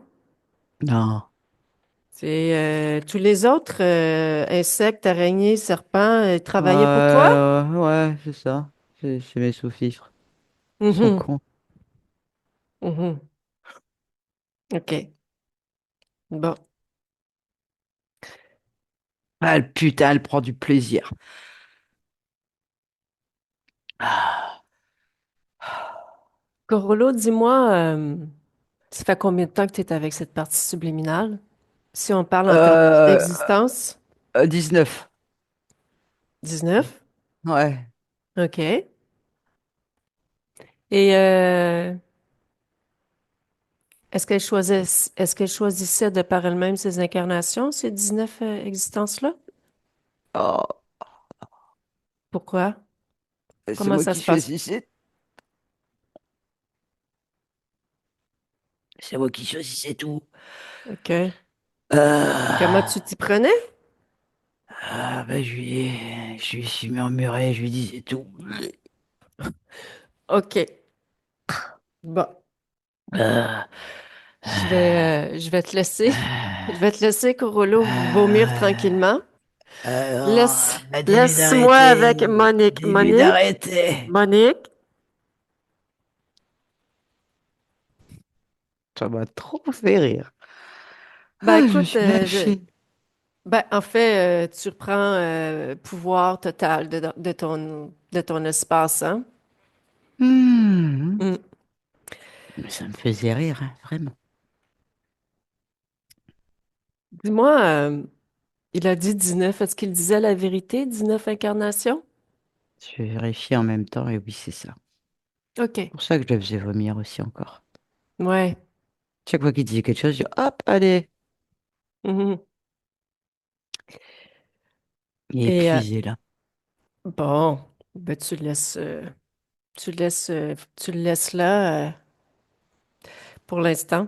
C: Non.
A: C'est tous les autres insectes, araignées, serpents,
C: Ouais,
A: travaillaient pour toi?
C: ouais, c'est ça. C'est mes sous-fifres. Ils sont
A: Mhm,
C: cons.
A: mhm. OK. Bon.
C: Ah, le putain, elle prend du plaisir. Ah.
A: Corolo, dis-moi, ça fait combien de temps que tu es avec cette partie subliminale? Si on parle en termes
C: Euh,
A: d'existence,
C: 19.
A: 19.
C: Ouais.
A: OK. Et est-ce qu'elle choisissait de par elle-même ses incarnations, ces 19 existences-là?
C: Oh,
A: Pourquoi?
C: c'est
A: Comment
C: moi
A: ça
C: qui
A: se passe?
C: choisissais. C'est moi qui choisissais tout.
A: OK. Comment tu
C: Euh,
A: t'y prenais?
C: bah, je lui suis murmuré, je lui disais tout.
A: OK. Bon.
C: Euh,
A: Je vais te laisser. Je
C: euh,
A: vais te laisser, Corolo, vomir
C: euh,
A: tranquillement.
C: non, dis-lui
A: Laisse-moi avec
C: d'arrêter.
A: Monique.
C: Dis-lui d'arrêter.
A: Monique.
C: Ça m'a trop fait rire.
A: Ben
C: Je me
A: écoute,
C: suis lâché.
A: ben, en fait, tu reprends pouvoir total de ton espace, hein?
C: Hmm.
A: Mm.
C: Mais ça me faisait rire, hein, vraiment.
A: Dis-moi, il a dit 19. Est-ce qu'il disait la vérité, 19 incarnations?
C: Je vérifié en même temps et oui, c'est ça.
A: OK.
C: Pour ça que je le faisais vomir aussi encore.
A: Ouais.
C: Chaque fois qu'il disait quelque chose, je dis hop, allez.
A: Mhm.
C: Il est
A: Et
C: épuisé là.
A: bon, ben, tu le laisses là pour l'instant.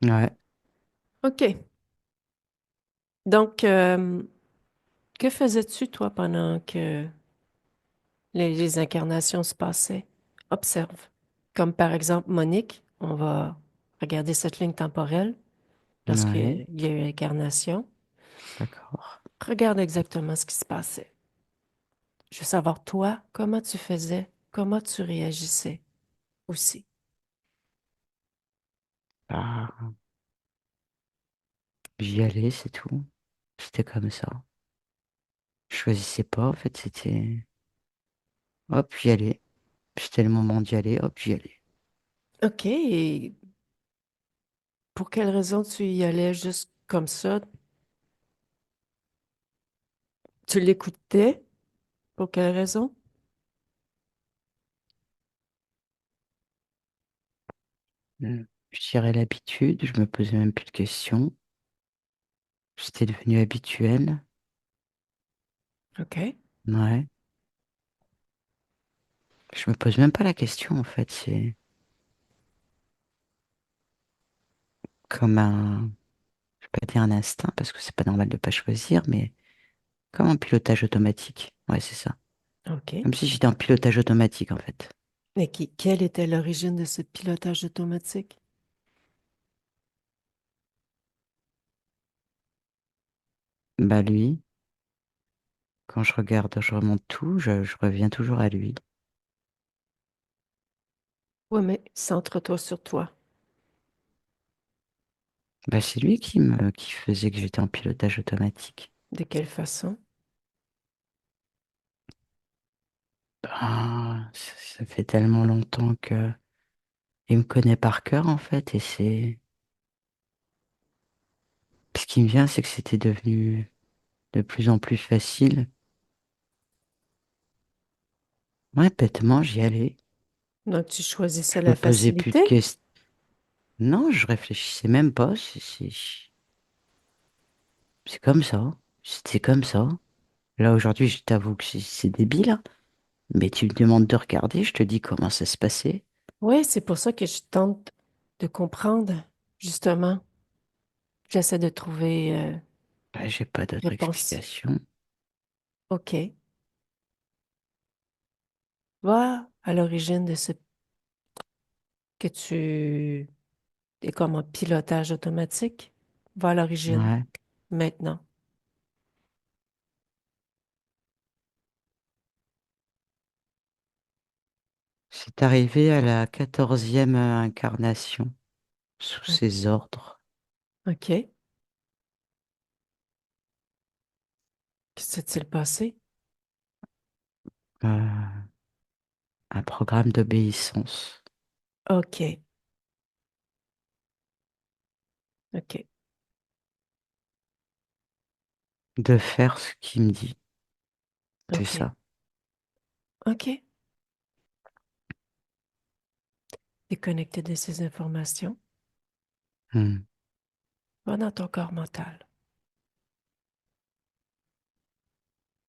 C: Ouais.
A: OK. Donc, que faisais-tu, toi, pendant que les incarnations se passaient? Observe. Comme par exemple, Monique, on va regarder cette ligne temporelle
C: Ouais.
A: lorsqu'il y a eu incarnation.
C: D'accord.
A: Regarde exactement ce qui se passait. Je veux savoir, toi, comment tu faisais, comment tu réagissais aussi.
C: Bah, j'y allais, c'est tout. C'était comme ça. Je choisissais pas, en fait, c'était hop, j'y allais. C'était le moment d'y aller, hop, j'y allais.
A: OK. Et pour quelle raison tu y allais juste comme ça? Tu l'écoutais? Pour quelle raison?
C: Je dirais l'habitude, je me posais même plus de questions. C'était devenu habituel.
A: OK.
C: Ouais. Je me pose même pas la question, en fait. C'est comme un, je vais pas dire un instinct, parce que c'est pas normal de pas choisir, mais comme un pilotage automatique. Ouais, c'est ça.
A: OK.
C: Comme si j'étais en pilotage automatique, en fait.
A: Mais quelle était l'origine de ce pilotage automatique?
C: Bah lui, quand je regarde, je remonte tout, je reviens toujours à lui.
A: Oui, mais centre-toi sur toi.
C: Bah c'est lui qui faisait que j'étais en pilotage automatique.
A: De quelle façon?
C: Ah, ça fait tellement longtemps que il me connaît par cœur en fait, et c'est ce qui me vient, c'est que c'était devenu de plus en plus facile. Ouais, bêtement, j'y allais.
A: Donc, tu
C: Je
A: choisissais
C: me
A: la
C: posais plus de
A: facilité?
C: questions. Non, je réfléchissais même pas. C'est comme ça. C'était comme ça. Là, aujourd'hui, je t'avoue que c'est débile, hein. Mais tu me demandes de regarder, je te dis comment ça se passait.
A: Oui, c'est pour ça que je tente de comprendre, justement. J'essaie de trouver
C: Bah, j'ai pas d'autre
A: réponse.
C: explication.
A: OK. Va à l'origine de ce que tu es comme en pilotage automatique. Va à l'origine
C: Ouais.
A: maintenant.
C: C'est arrivé à la 14e incarnation, sous
A: O-
C: ses ordres.
A: OK. Que s'est-il passé?
C: Euh, un programme d'obéissance.
A: OK. OK.
C: De faire ce qu'il me dit. C'est
A: OK.
C: ça.
A: OK. Déconnecté de ces informations.
C: Hmm.
A: Va dans ton corps mental.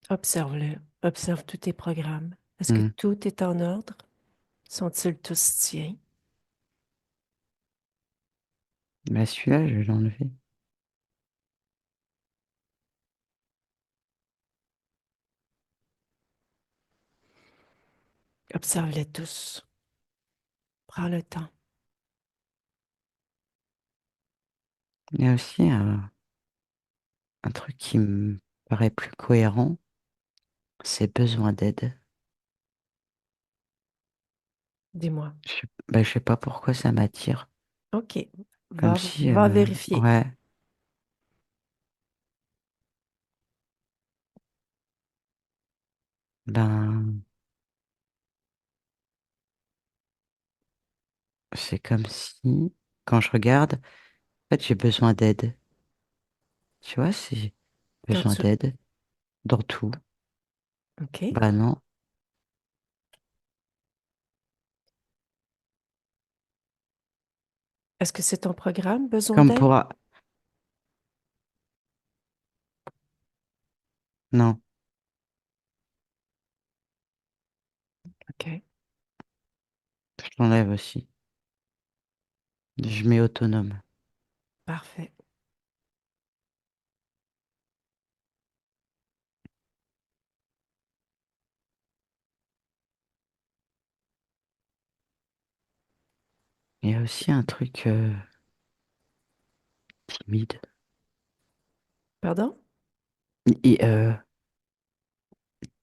A: Observe-le. Observe tous tes programmes. Est-ce que
C: Hmm.
A: tout est en ordre? Sont-ils tous tiens?
C: Bah, celui-là, je vais l'enlever.
A: Observe-les tous. Prends le temps.
C: Il y a aussi un truc qui me paraît plus cohérent, c'est besoin d'aide.
A: Dis-moi.
C: Je sais pas pourquoi ça m'attire.
A: OK.
C: Comme
A: Va,
C: si,
A: va vérifier.
C: ouais, ben, c'est comme si, quand je regarde, en fait, j'ai besoin d'aide. Tu vois, c'est
A: Quand
C: besoin
A: tu...
C: d'aide dans tout.
A: OK.
C: Bah non,
A: Est-ce que c'est ton programme, besoin
C: comme
A: d'aide?
C: pour, non,
A: OK.
C: je l'enlève aussi. Je mets autonome.
A: Parfait.
C: Il y a aussi un truc timide.
A: Pardon?
C: Et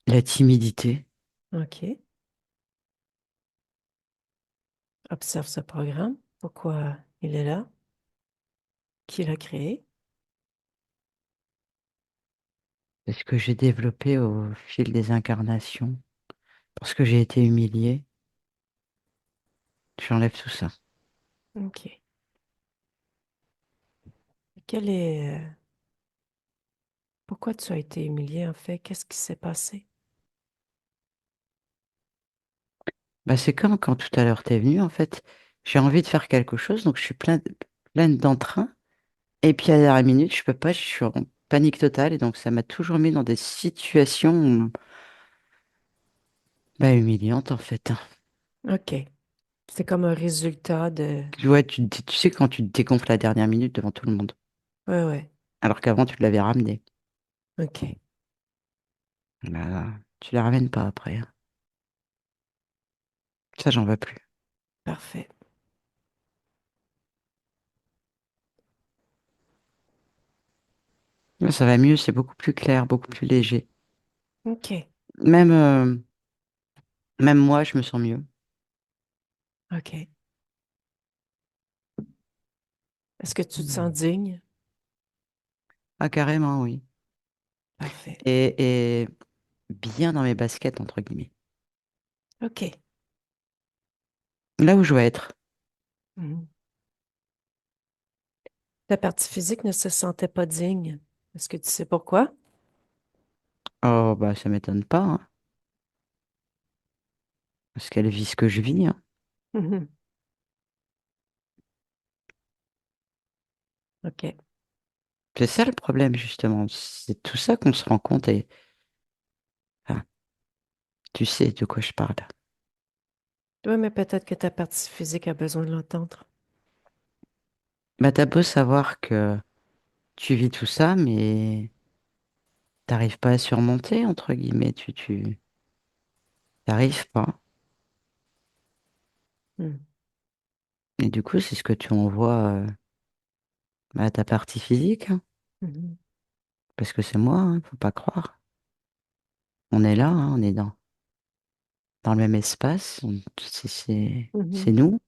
C: la timidité.
A: OK. Observe ce programme. Pourquoi il est là? Qui l'a créé?
C: C'est ce que j'ai développé au fil des incarnations. Parce que j'ai été humilié, j'enlève tout ça.
A: OK. Quel est... Pourquoi tu as été humilié, en fait? Qu'est-ce qui s'est passé?
C: Bah, c'est comme quand tout à l'heure t'es venu, en fait, j'ai envie de faire quelque chose, donc je suis pleine d'entrain, et puis à la dernière minute, je peux pas, je suis en panique totale, et donc ça m'a toujours mis dans des situations bah, humiliantes, en fait, hein.
A: OK. C'est comme un résultat de...
C: Tu vois, tu sais quand tu te dégonfles à la dernière minute devant tout le monde,
A: Ouais, ouais.
C: alors qu'avant tu l'avais ramené.
A: OK.
C: Bah, tu la ramènes pas après, hein. Ça, j'en veux plus.
A: Parfait.
C: Là, ça va mieux, c'est beaucoup plus clair, beaucoup plus léger.
A: OK.
C: Même, même moi, je me sens mieux.
A: OK. Est-ce que tu te sens
C: Hmm.
A: digne?
C: Ah, carrément, oui.
A: Parfait.
C: Et bien dans mes baskets, entre guillemets.
A: OK.
C: Là où je dois être.
A: Mhm. Ta partie physique ne se sentait pas digne. Est-ce que tu sais pourquoi?
C: Oh, bah, ça m'étonne pas, hein, parce qu'elle vit ce que je vis, hein.
A: Mhm. OK.
C: C'est ça le problème, justement. C'est tout ça qu'on se rend compte et enfin, tu sais de quoi je parle.
A: Oui, mais peut-être que ta partie physique a besoin de l'entendre.
C: Bah, t'as beau savoir que tu vis tout ça, mais t'arrives pas à surmonter, entre guillemets. Tu t'arrives pas.
A: Mhm.
C: Et du coup, c'est ce que tu envoies à ta partie physique, hein.
A: Mhm.
C: Parce que c'est moi, hein, faut pas croire. On est là, hein, on est dans le même espace. C'est
A: Mhm.
C: nous.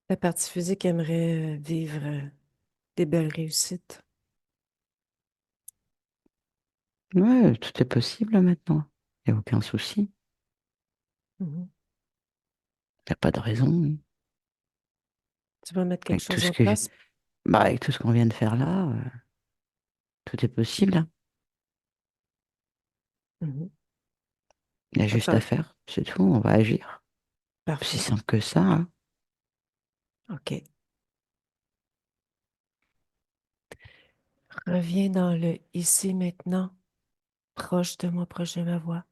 A: Ta partie physique aimerait vivre des belles réussites.
C: Ouais, tout est possible maintenant. Y a aucun souci.
A: Mhm.
C: Y a pas de raison.
A: Tu vas mettre quelque
C: Avec tout
A: chose
C: ce
A: en
C: que
A: place?
C: bah, avec tout ce qu'on vient de faire là, tout est possible, hein.
A: Mhm.
C: Il y a juste à
A: Attends.
C: faire, c'est tout, on va agir. Aussi
A: Parfait.
C: simple que ça, hein.
A: OK. Reviens dans le ici maintenant, proche de moi, proche de ma voix.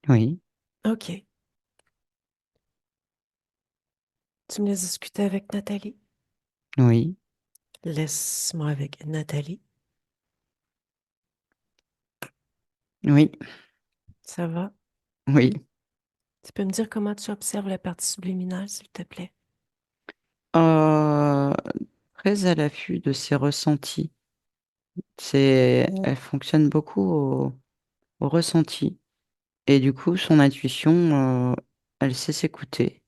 C: Oui,
A: OK. Tu me laisses discuter avec Nathalie?
C: oui,
A: Laisse-moi avec Nathalie.
C: oui,
A: Ça va?
C: oui.
A: Tu peux me dire comment tu observes la partie subliminale, s'il te plaît?
C: Euh, Très à l'affût de ses ressentis. Elle fonctionne beaucoup au ressenti. Et du coup, son intuition, elle sait s'écouter.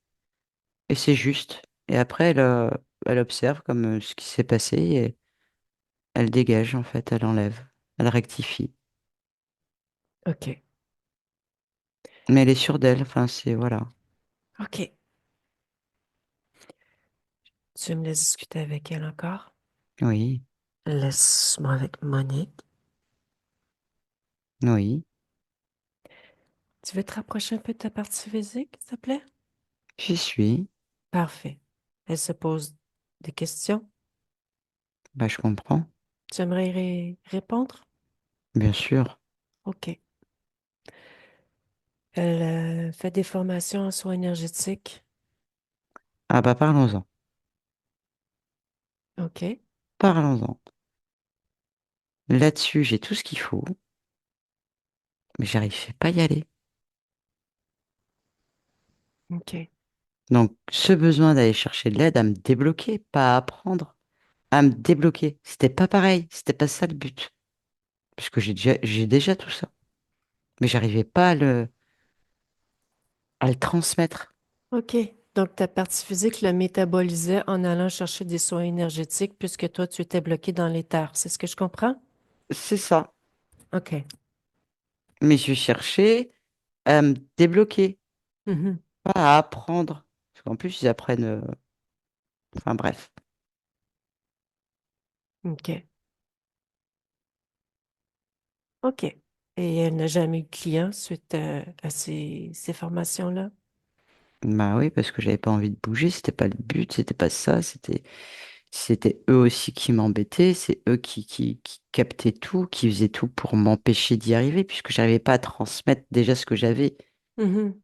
C: Et c'est juste. Et après, elle observe comme ce qui s'est passé et elle dégage, en fait, elle enlève, elle rectifie.
A: OK.
C: Mais elle est sûre d'elle, enfin, c'est, voilà.
A: OK. Tu me laisses discuter avec elle encore?
C: Oui,
A: Laisse-moi avec Monique.
C: oui,
A: Tu veux te rapprocher un peu de ta partie physique, s'il te plaît?
C: j'y suis.
A: Parfait. Elle se pose des questions.
C: Bah, je comprends,
A: Tu aimerais répondre?
C: bien sûr.
A: OK. Elle fait des formations en soins énergétiques.
C: Ah bah, parlons-en.
A: OK.
C: Parlons-en. Là-dessus, j'ai tout ce qu'il faut, mais j'arrive pas à y aller.
A: OK.
C: Donc, ce besoin d'aller chercher de l'aide à me débloquer, pas à apprendre, à me débloquer. C'était pas pareil, c'était pas ça le but. Puisque j'ai déjà tout ça. Mais j'arrivais pas à le transmettre.
A: OK. Donc, ta partie physique le métabolisait en allant chercher des soins énergétiques puisque toi, tu étais bloqué dans l'éther. C'est ce que je comprends?
C: C'est ça.
A: OK.
C: Mais je cherchais à me débloquer,
A: Mhm.
C: pas à apprendre. Parce qu'en plus, ils apprennent. Enfin bref.
A: OK. OK. Et elle n'a jamais eu de client suite à ces formations-là?
C: Bah oui, parce que j'avais pas envie de bouger, c'était pas le but, c'était pas ça, c'était eux aussi qui m'embêtaient, c'est eux qui captaient tout, qui faisaient tout pour m'empêcher d'y arriver, puisque j'arrivais pas à transmettre déjà ce que j'avais.
A: Mhm.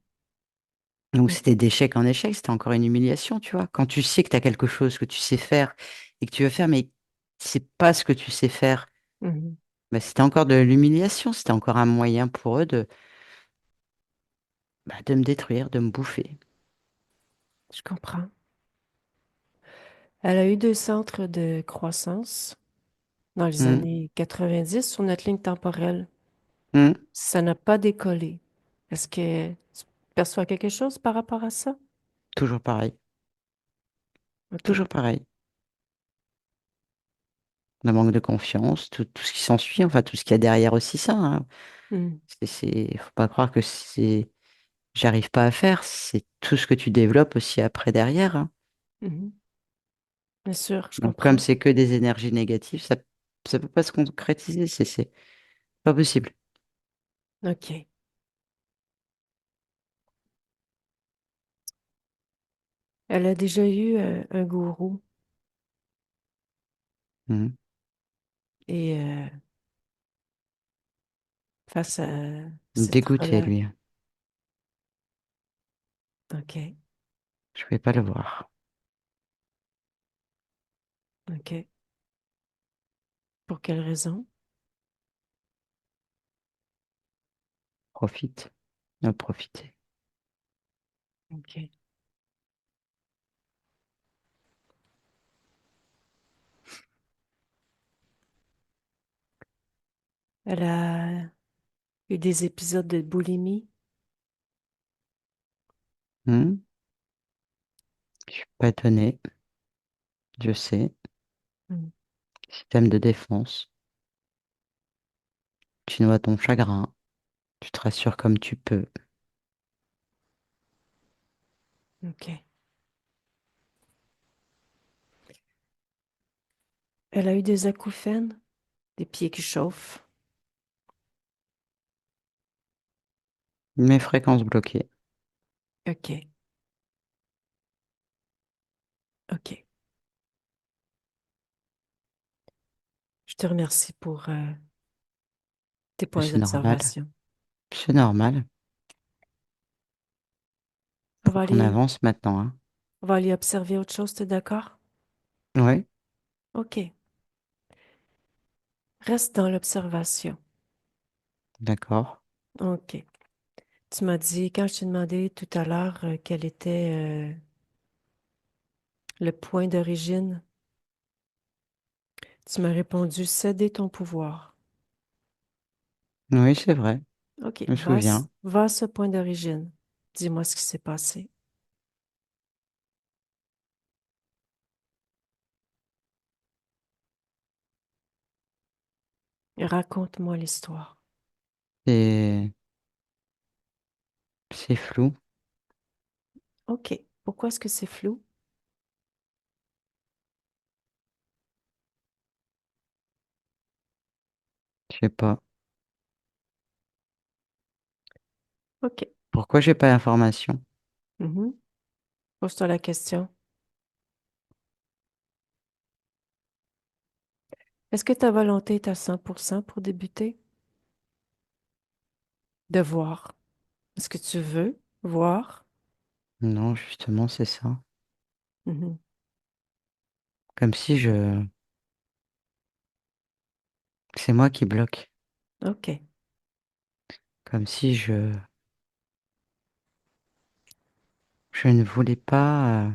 C: Donc
A: OK.
C: c'était d'échec en échec, c'était encore une humiliation, tu vois. Quand tu sais que tu as quelque chose que tu sais faire et que tu veux faire, mais c'est pas ce que tu sais faire,
A: Mhm.
C: bah, c'était encore de l'humiliation, c'était encore un moyen pour eux de me détruire, de me bouffer.
A: Je comprends. Elle a eu deux centres de croissance dans les
C: Hmm,
A: années 90 sur notre ligne temporelle.
C: hmm,
A: Ça n'a pas décollé. Est-ce que tu perçois quelque chose par rapport à ça?
C: toujours pareil.
A: OK.
C: Toujours pareil. Le manque de confiance, tout ce qui s'ensuit, enfin tout ce qu'il y a derrière aussi ça, hein.
A: Hmm.
C: Faut pas croire que j'arrive pas à faire. C'est tout ce que tu développes aussi après derrière, hein.
A: Mhm. Bien sûr, je
C: Donc comme
A: comprends.
C: c'est que des énergies négatives, ça peut pas se concrétiser. C'est pas possible.
A: OK. Elle a déjà eu un gourou
C: Hmm.
A: et face à cette
C: Dégoûté,
A: relation.
C: lui.
A: OK.
C: Je vais pas le voir.
A: OK. Pour quelle raison?
C: Profite. Ne profiter.
A: OK. Elle a eu des épisodes de boulimie.
C: Hmm. Je suis pas étonné. Je sais.
A: Hmm.
C: Système de défense. Tu noies ton chagrin. Tu te rassures comme tu peux.
A: OK. Elle a eu des acouphènes, des pieds qui chauffent.
C: Mes fréquences bloquées.
A: OK. OK. Je te remercie pour tes
C: Mais
A: points
C: c'est normal.
A: d'observation.
C: C'est normal.
A: On
C: Faut
A: va
C: qu'on
A: aller,
C: avance maintenant, hein.
A: on va aller observer autre chose, t'es d'accord?
C: Ouais,
A: OK. Reste dans l'observation.
C: d'accord.
A: OK. Tu m'as dit, quand je t'ai demandé tout à l'heure quel était le point d'origine, tu m'as répondu céder ton pouvoir.
C: Oui, c'est vrai.
A: OK.
C: Je me souviens.
A: Va à ce point d'origine. Dis-moi ce qui s'est passé. Et raconte-moi l'histoire.
C: C'est c'est flou.
A: OK. Pourquoi est-ce que c'est flou?
C: Je sais pas.
A: OK.
C: Pourquoi j'ai pas l'information?
A: Mhm. Pose-toi la question. Est-ce que ta volonté est à 100% pour débuter? De voir. Est-ce que tu veux voir?
C: Non, justement, c'est ça.
A: Mhm.
C: Comme si je... C'est moi qui bloque.
A: OK.
C: Comme si je ne voulais pas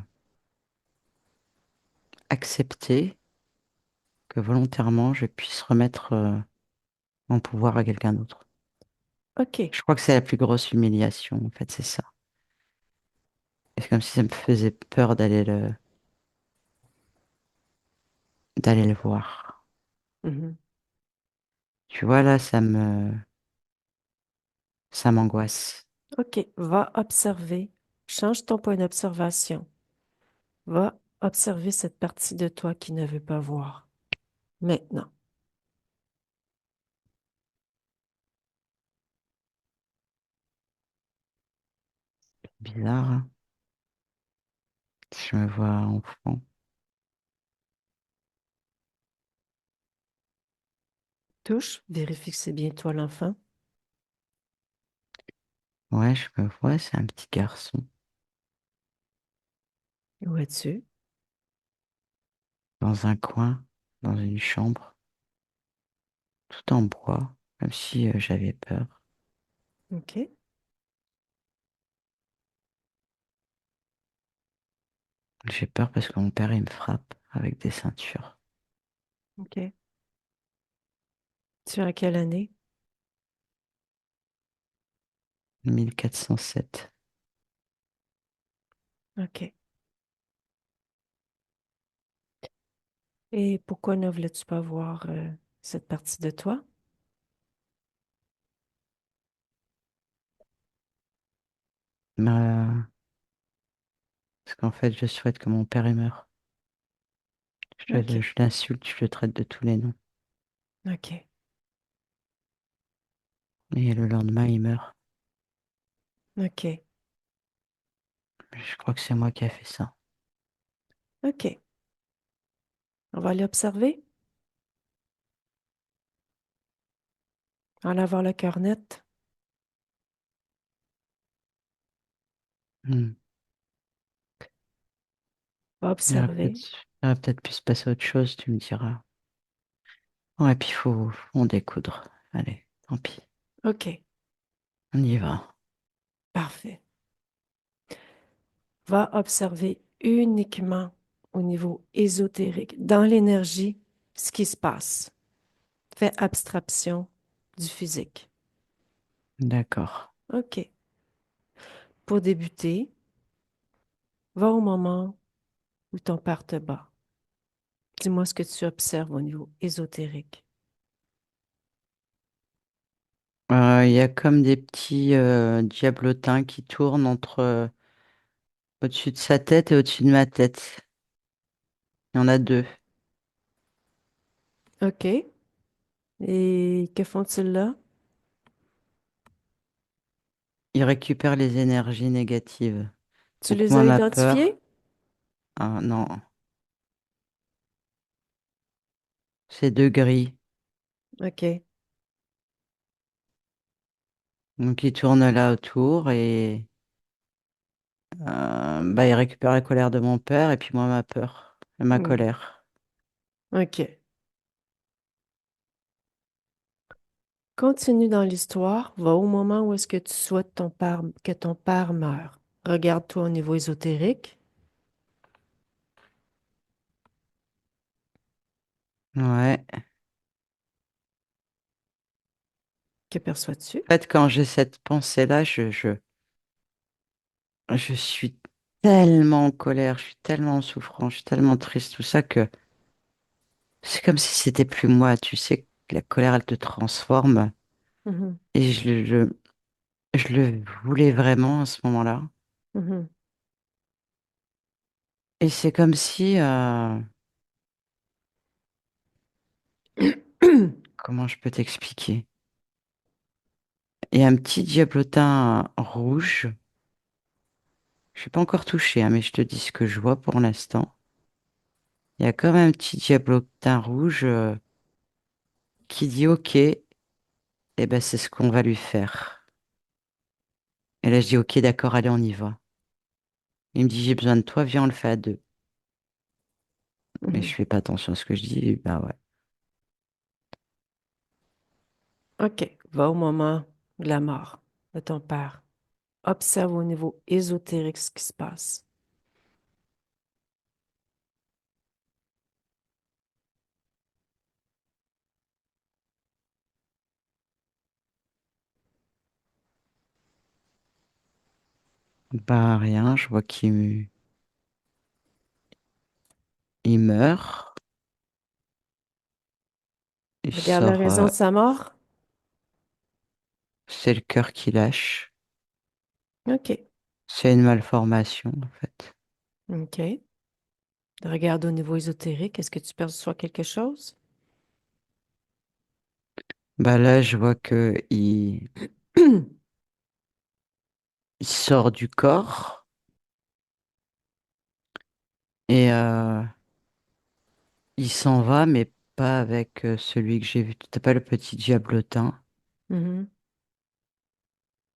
C: accepter que volontairement je puisse remettre mon pouvoir à quelqu'un d'autre.
A: OK.
C: Je crois que c'est la plus grosse humiliation, en fait, c'est ça. C'est comme si ça me faisait peur d'aller le voir.
A: Mhm.
C: Tu vois, là, ça m'angoisse.
A: OK. Va observer. Change ton point d'observation. Va observer cette partie de toi qui ne veut pas voir. Maintenant.
C: Bizarre, hein. Je me vois enfant.
A: Touche. Vérifie que c'est bien toi l'enfant.
C: Ouais, je me vois, c'est un petit garçon
A: Où es-tu?
C: dans un coin, dans une chambre, tout en bois, comme si j'avais peur.
A: OK.
C: J'ai peur parce que mon père, il me frappe. avec des ceintures.
A: OK. Tu es en quelle année?
C: 1407.
A: OK. Et pourquoi ne voulais-tu pas voir cette partie de toi?
C: Parce qu'en fait, je souhaite que mon père il meure.
A: OK.
C: Je l'insulte, je le traite de tous les noms.
A: OK.
C: Et le lendemain, il meurt.
A: OK.
C: Je crois que c'est moi qui ai fait ça.
A: OK. On va aller observer. On va avoir le cœur net.
C: Hmm.
A: On va observer.
C: Il aurait peut-être pu se passer autre chose, tu me diras. Ouais, puis faut en découdre. Allez, tant pis.
A: OK.
C: On y va.
A: Parfait. Va observer uniquement au niveau ésotérique, dans l'énergie, ce qui se passe. Fais abstraction du physique.
C: D'accord.
A: OK. Pour débuter, va au moment où ton père te bat. Dis-moi ce que tu observes au niveau ésotérique.
C: Il y a comme des petits diablotins qui tournent au-dessus de sa tête et au-dessus de ma tête. Il y en a deux.
A: OK. Et que font-ils là?
C: Ils récupèrent les énergies négatives.
A: Tu
C: Donc
A: les
C: moi,
A: as
C: ma peur,
A: identifiés?
C: ah, non, c'est deux gris.
A: OK.
C: Donc ils tournent là autour et bah, ils récupèrent la colère de mon père et puis moi ma peur, et ma
A: Hmm.
C: colère.
A: OK. Continue dans l'histoire, va au moment où est-ce que tu souhaites que ton père meure. Regarde-toi au niveau ésotérique.
C: Ouais.
A: Que perçois-tu?
C: En fait, quand j'ai cette pensée-là, je suis tellement en colère, je suis tellement en souffrance, je suis tellement triste, tout ça que c'est comme si c'était plus moi. Tu sais que la colère, elle te transforme.
A: Mhm,
C: Et je le voulais vraiment à ce moment-là.
A: mhm.
C: Et c'est comme si, comment je peux t'expliquer? Il y a un petit diablotin rouge. Je suis pas encore touchée, hein, mais je te dis ce que je vois pour l'instant. Il y a comme un petit diablotin rouge qui dit OK, eh ben c'est ce qu'on va lui faire. Et là je dis OK, d'accord, allez, on y va. Il me dit j'ai besoin de toi, viens, on le fait à deux. Mais je
A: Mhm.
C: fais pas attention à ce que je dis, bah ouais.
A: OK, va au moment de la mort de ton père. Observe au niveau ésotérique ce qui se passe.
C: Bah rien, je vois il meurt, il
A: Regarde la
C: sort,
A: raison de sa mort.
C: c'est le cœur qui lâche.
A: OK,
C: C'est une malformation en fait.
A: OK. Regarde au niveau ésotérique. Est-ce que tu perçois quelque chose?
C: Bah là, je vois que il sort du corps et il s'en va, mais pas avec celui que j'ai vu tout à l'heure, le petit diablotin.
A: Mhm.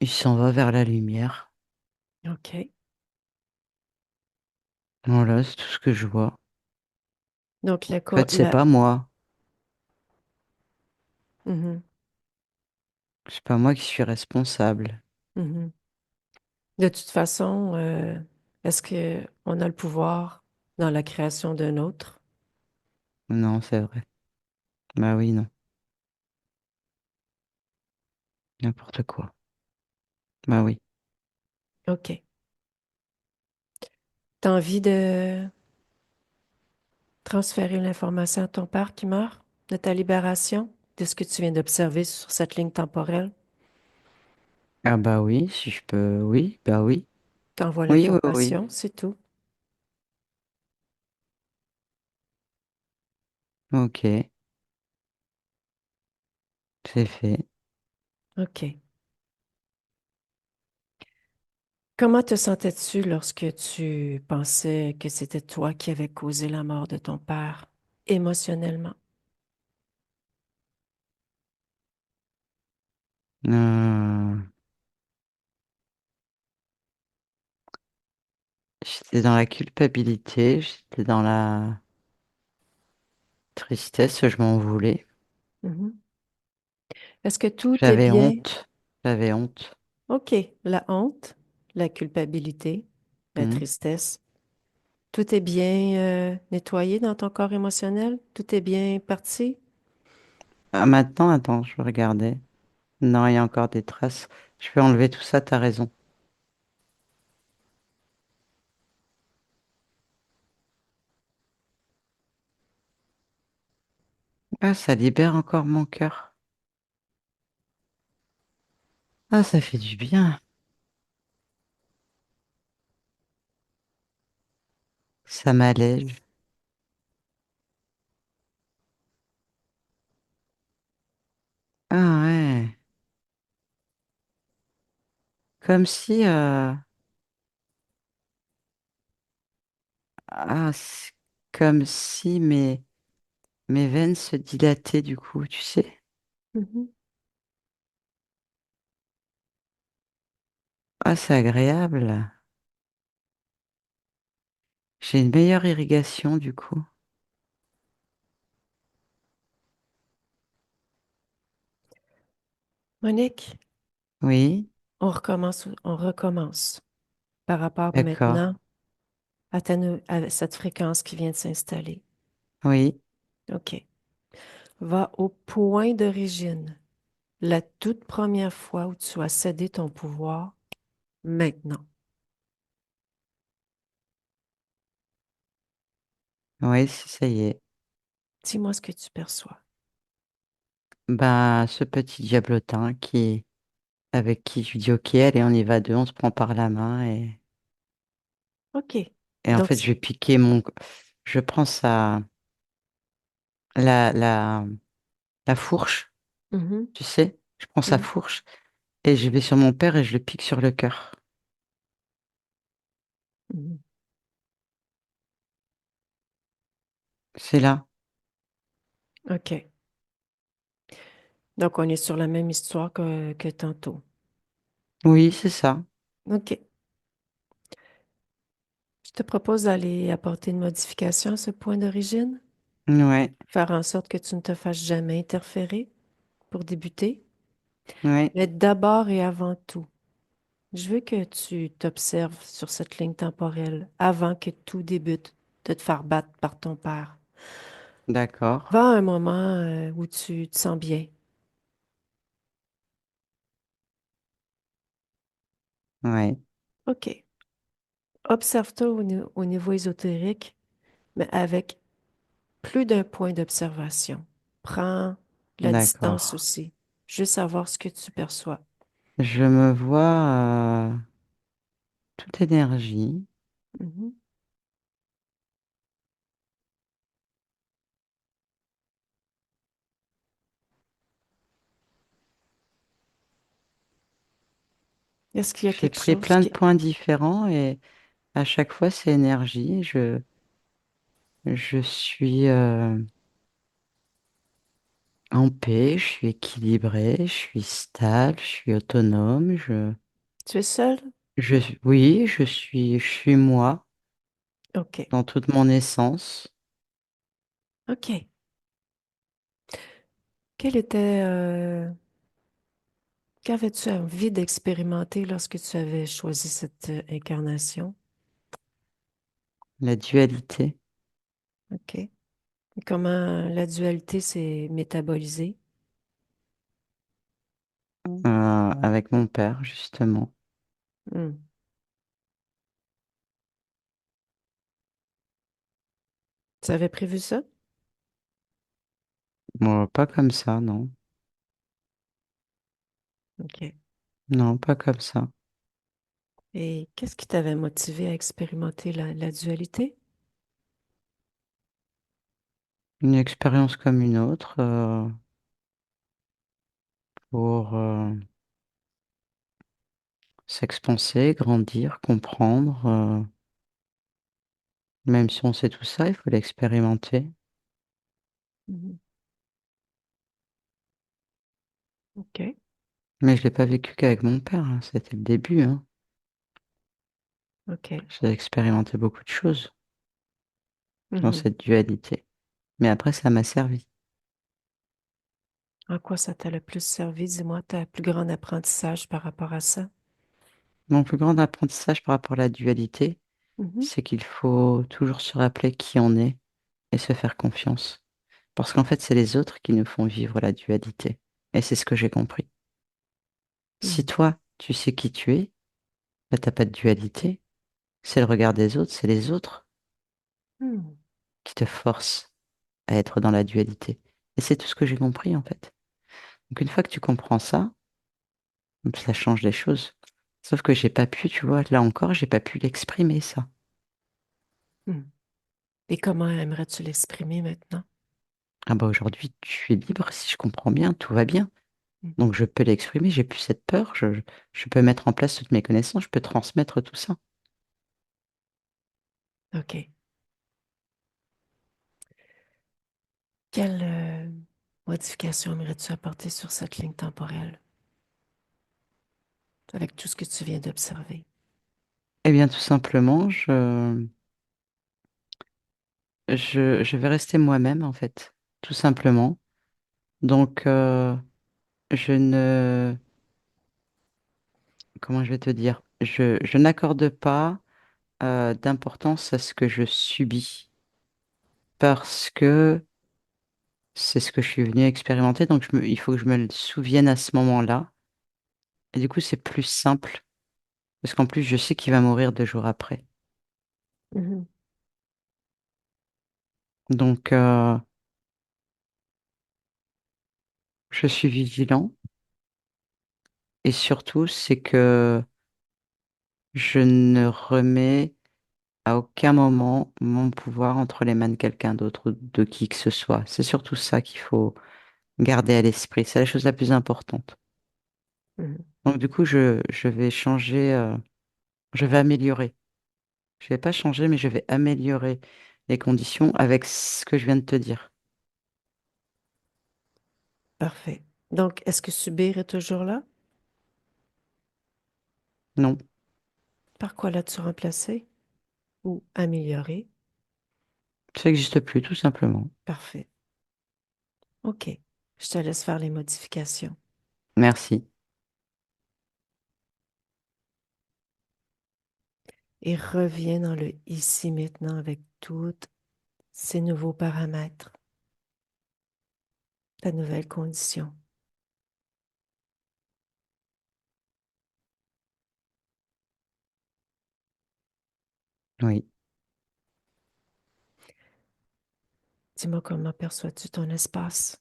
C: Il s'en va vers la lumière.
A: OK.
C: Voilà, c'est tout ce que je vois.
A: Donc,
C: En fait, c'est pas moi.
A: Mhm,
C: C'est pas moi qui suis responsable.
A: mhm. De toute façon, est-ce que on a le pouvoir dans la création d'un autre?
C: Non, c'est vrai. Bah oui, non. N'importe quoi. Bah oui.
A: OK. T'as envie de transférer l'information à ton père qui meurt de ta libération, de ce que tu viens d'observer sur cette ligne temporelle?
C: Ah bah oui, si je peux. Oui, bah oui.
A: T'envoies
C: Oui, oui, oui.
A: l'information, c'est tout.
C: Ok, c'est fait.
A: OK. Comment te sentais-tu lorsque tu pensais que c'était toi qui avais causé la mort de ton père émotionnellement?
C: Euh, J'étais dans la culpabilité, j'étais dans la tristesse, je m'en voulais.
A: Mhm. Est-ce que tout est
C: J'avais
A: bien?
C: honte. J'avais honte.
A: OK. La honte, la culpabilité, la
C: Hmm.
A: tristesse. Tout est bien nettoyé dans ton corps émotionnel? Tout est bien parti?
C: Ah, maintenant, attends, je regardais. Non, il y a encore des traces. Je vais enlever tout ça, t'as raison. Ah, ça libère encore mon cœur. Ah, ça fait du bien. Ça m'allège. Ah ouais. Comme si, comme si mes veines se dilataient du coup, tu sais.
A: Mhm.
C: Ah, c'est agréable. J'ai une meilleure irrigation du coup.
A: Monique,
C: Oui,
A: on recommence par rapport
C: d'accord.
A: maintenant à à cette fréquence qui vient de s'installer.
C: Oui,
A: OK. Va au point d'origine, la toute première fois où tu as cédé ton pouvoir, maintenant.
C: oui, ça y est.
A: Dis-moi ce que tu perçois.
C: Bah, ce petit diablotin avec qui je lui dis ok, allez, on y va deux, on se prend par la main
A: OK.
C: et en
A: Donc,
C: fait, je prends la, la, la fourche,
A: mhm,
C: tu sais, je prends sa
A: oui,
C: fourche et je vais sur mon père et je le pique sur le cœur.
A: mhm.
C: C'est là.
A: OK. Donc, on est sur la même histoire que tantôt.
C: Oui, c'est ça.
A: OK. Je te propose d'aller apporter une modification à ce point d'origine,
C: Ouais,
A: faire en sorte que tu ne te fasses jamais interférer pour débuter.
C: ouais,
A: Mais d'abord et avant tout, je veux que tu t'observes sur cette ligne temporelle avant que tout débute de te faire battre par ton père.
C: d'accord.
A: Va à un moment où tu te sens bien.
C: Ouais,
A: OK. Observe-toi au niveau ésotérique, mais avec plus d'un point d'observation. Prends la distance
C: d'accord.
A: aussi. Juste savoir ce que tu perçois.
C: Je me vois toute énergie.
A: Mhm. Est-ce qu'il y a
C: J'ai
A: quelque
C: pris
A: chose
C: plein de
A: qui...
C: points différents et à chaque fois, c'est énergie. Je suis en paix, je suis équilibré, je suis stable, je suis autonome.
A: Tu es seul?
C: Oui, je suis moi
A: OK.
C: dans toute mon essence.
A: OK. Quel était... qu'avais-tu envie d'expérimenter lorsque tu avais choisi cette incarnation?
C: La dualité.
A: OK. Comment la dualité s'est métabolisée?
C: Avec mon père, justement.
A: Hmm. Tu avais prévu ça?
C: Moi, pas comme ça, non.
A: OK.
C: Non, pas comme ça.
A: Et qu'est-ce qui t'avait motivé à expérimenter la dualité?
C: Une expérience comme une autre, pour s'expanser, grandir, comprendre. Même si on sait tout ça, il faut l'expérimenter.
A: Mhm. OK.
C: Mais je l'ai pas vécu qu'avec mon père, hein. C'était le début, hein.
A: OK.
C: J'ai expérimenté beaucoup de choses dans
A: Mhm.
C: cette dualité. Mais après, ça m'a servi.
A: En quoi ça t'a le plus servi? Dis-moi, ta plus grand apprentissage par rapport à ça?
C: Mon plus grand apprentissage par rapport à la dualité,
A: Mhm.
C: c'est qu'il faut toujours se rappeler qui on est et se faire confiance. Parce qu'en fait, c'est les autres qui nous font vivre la dualité. Et c'est ce que j'ai compris. Si
A: Mhm.
C: toi, tu sais qui tu es, bah, t'as pas de dualité. C'est le regard des autres, c'est les autres
A: Hmm.
C: qui te forcent à être dans la dualité. Et c'est tout ce que j'ai compris, en fait. Donc une fois que tu comprends ça, ça change les choses. Sauf que j'ai pas pu, tu vois, là encore, j'ai pas pu l'exprimer, ça.
A: Hmm. Et comment aimerais-tu l'exprimer maintenant?
C: Ah bah aujourd'hui, je suis libre, si je comprends bien, tout va bien.
A: Mhm.
C: Donc je peux l'exprimer, j'ai plus cette peur, je peux mettre en place toutes mes connaissances, je peux transmettre tout ça.
A: OK. Quelle modification aimerais-tu apporter sur cette ligne temporelle avec tout ce que tu viens d'observer?
C: Eh bien, tout simplement, je vais rester moi-même, en fait, tout simplement. Donc, je ne, comment je vais te dire, je n'accorde pas d'importance à ce que je subis parce que c'est ce que je suis venu expérimenter. Donc, il faut que je me le souvienne à ce moment-là. Et du coup, c'est plus simple parce qu'en plus, je sais qu'il va mourir 2 jours après.
A: Mhm.
C: Donc, je suis vigilant et surtout, c'est que je ne remets à aucun moment mon pouvoir entre les mains de quelqu'un d'autre ou de qui que ce soit. C'est surtout ça qu'il faut garder à l'esprit. C'est la chose la plus importante.
A: Mhm.
C: Donc, du coup, je vais changer, je vais améliorer. Je vais pas changer, mais je vais améliorer les conditions avec ce que je viens de te dire.
A: Parfait. Donc, est-ce que subir est toujours là?
C: Non,
A: Par quoi l'as-tu remplacé ou amélioré?
C: ça n'existe plus, tout simplement.
A: Parfait. OK. Je te laisse faire les modifications.
C: Merci.
A: Et reviens dans le ici maintenant avec tous ces nouveaux paramètres, ta nouvelle condition.
C: Oui,
A: Dis-moi comment perçois-tu ton espace?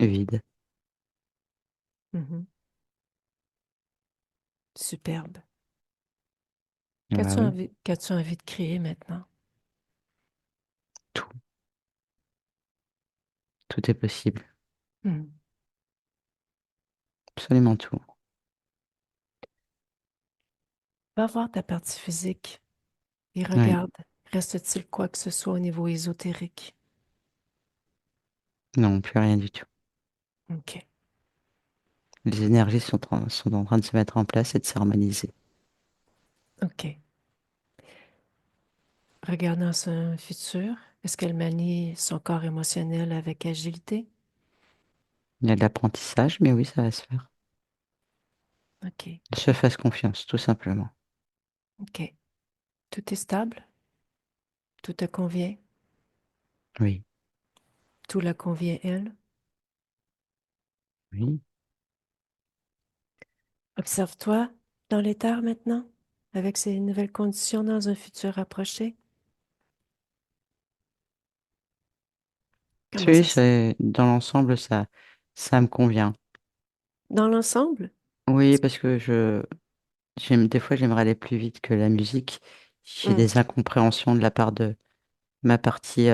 C: vide.
A: Mhm. Superbe.
C: Ah oui,
A: Qu'as-tu envie de créer maintenant?
C: tout, tout est possible.
A: Hmm.
C: Absolument tout.
A: Va voir ta partie physique et
C: Oui,
A: regarde, reste-t-il quoi que ce soit au niveau ésotérique?
C: non, plus rien du tout.
A: OK.
C: Les énergies sont en train de se mettre en place et de s'harmoniser.
A: OK. Regarde dans son futur. Est-ce qu'elle manie son corps émotionnel avec agilité?
C: Il y a de l'apprentissage, mais oui, ça va se faire.
A: OK.
C: Se fasse confiance, tout simplement.
A: OK. Tout est stable? Tout te convient?
C: Oui,
A: Tout la convient, elle?
C: oui.
A: Observe-toi dans l'éther maintenant, avec ces nouvelles conditions dans un futur rapproché. Comment
C: Oui,
A: ça se...
C: dans l'ensemble, ça me convient.
A: Dans l'ensemble?
C: Oui, parce que des fois, j'aimerais aller plus vite que la musique. J'ai
A: Hmm,
C: des incompréhensions de la part de ma partie